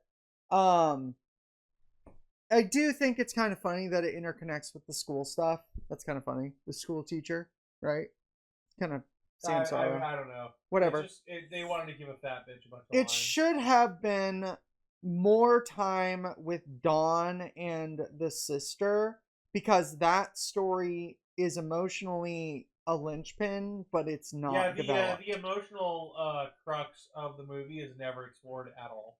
B: I do think it's kind of funny that it interconnects with the school stuff. That's kind of funny. The school teacher, right? Kind of Sam Sorrow.
A: I don't know.
B: Whatever.
A: They wanted to give a fat bitch a bunch of
B: It
A: lines.
B: should have been more time with Dawn and the sister because that story is emotionally a linchpin, but it's not developed.
A: The emotional crux of the movie is never explored at all.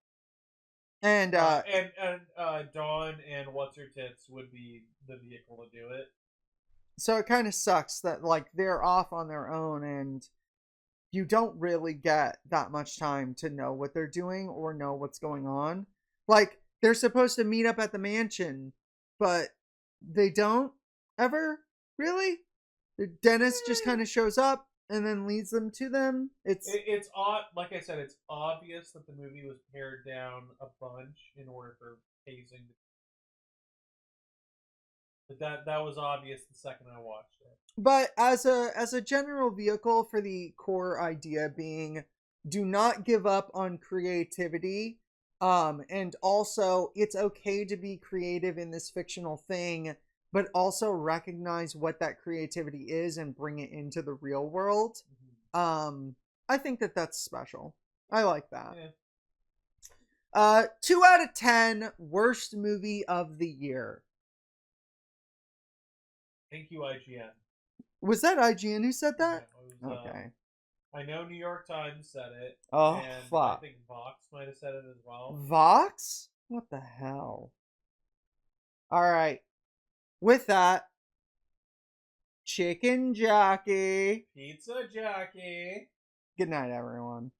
B: And
A: Dawn and What's Her Tits would be the vehicle to do it.
B: so it kind of sucks that like they're off on their own and you don't really get that much time to know what they're doing or know what's going on. Like they're supposed to meet up at the mansion, but they don't ever really. Dennis just kind of shows up and then leads them to them.
A: It's odd. Like I said, it's obvious that the movie was pared down a bunch in order for pacing. But that was obvious the second I watched it.
B: But as a general vehicle for the core idea being do not give up on creativity, and also it's okay to be creative in this fictional thing, but also recognize what that creativity is and bring it into the real world. I think that that's special. I like that.
A: Yeah.
B: 2 out of 10 worst movie of the year.
A: Thank you, IGN.
B: Was that IGN who said that?
A: Yeah, it was,
B: Okay.
A: I know New York Times said it.
B: Oh,
A: and
B: fuck.
A: I think Vox might have said it as well.
B: Vox? What the hell? All right. With that, Chicken Jockey.
A: Pizza Jockey.
B: Good night, everyone.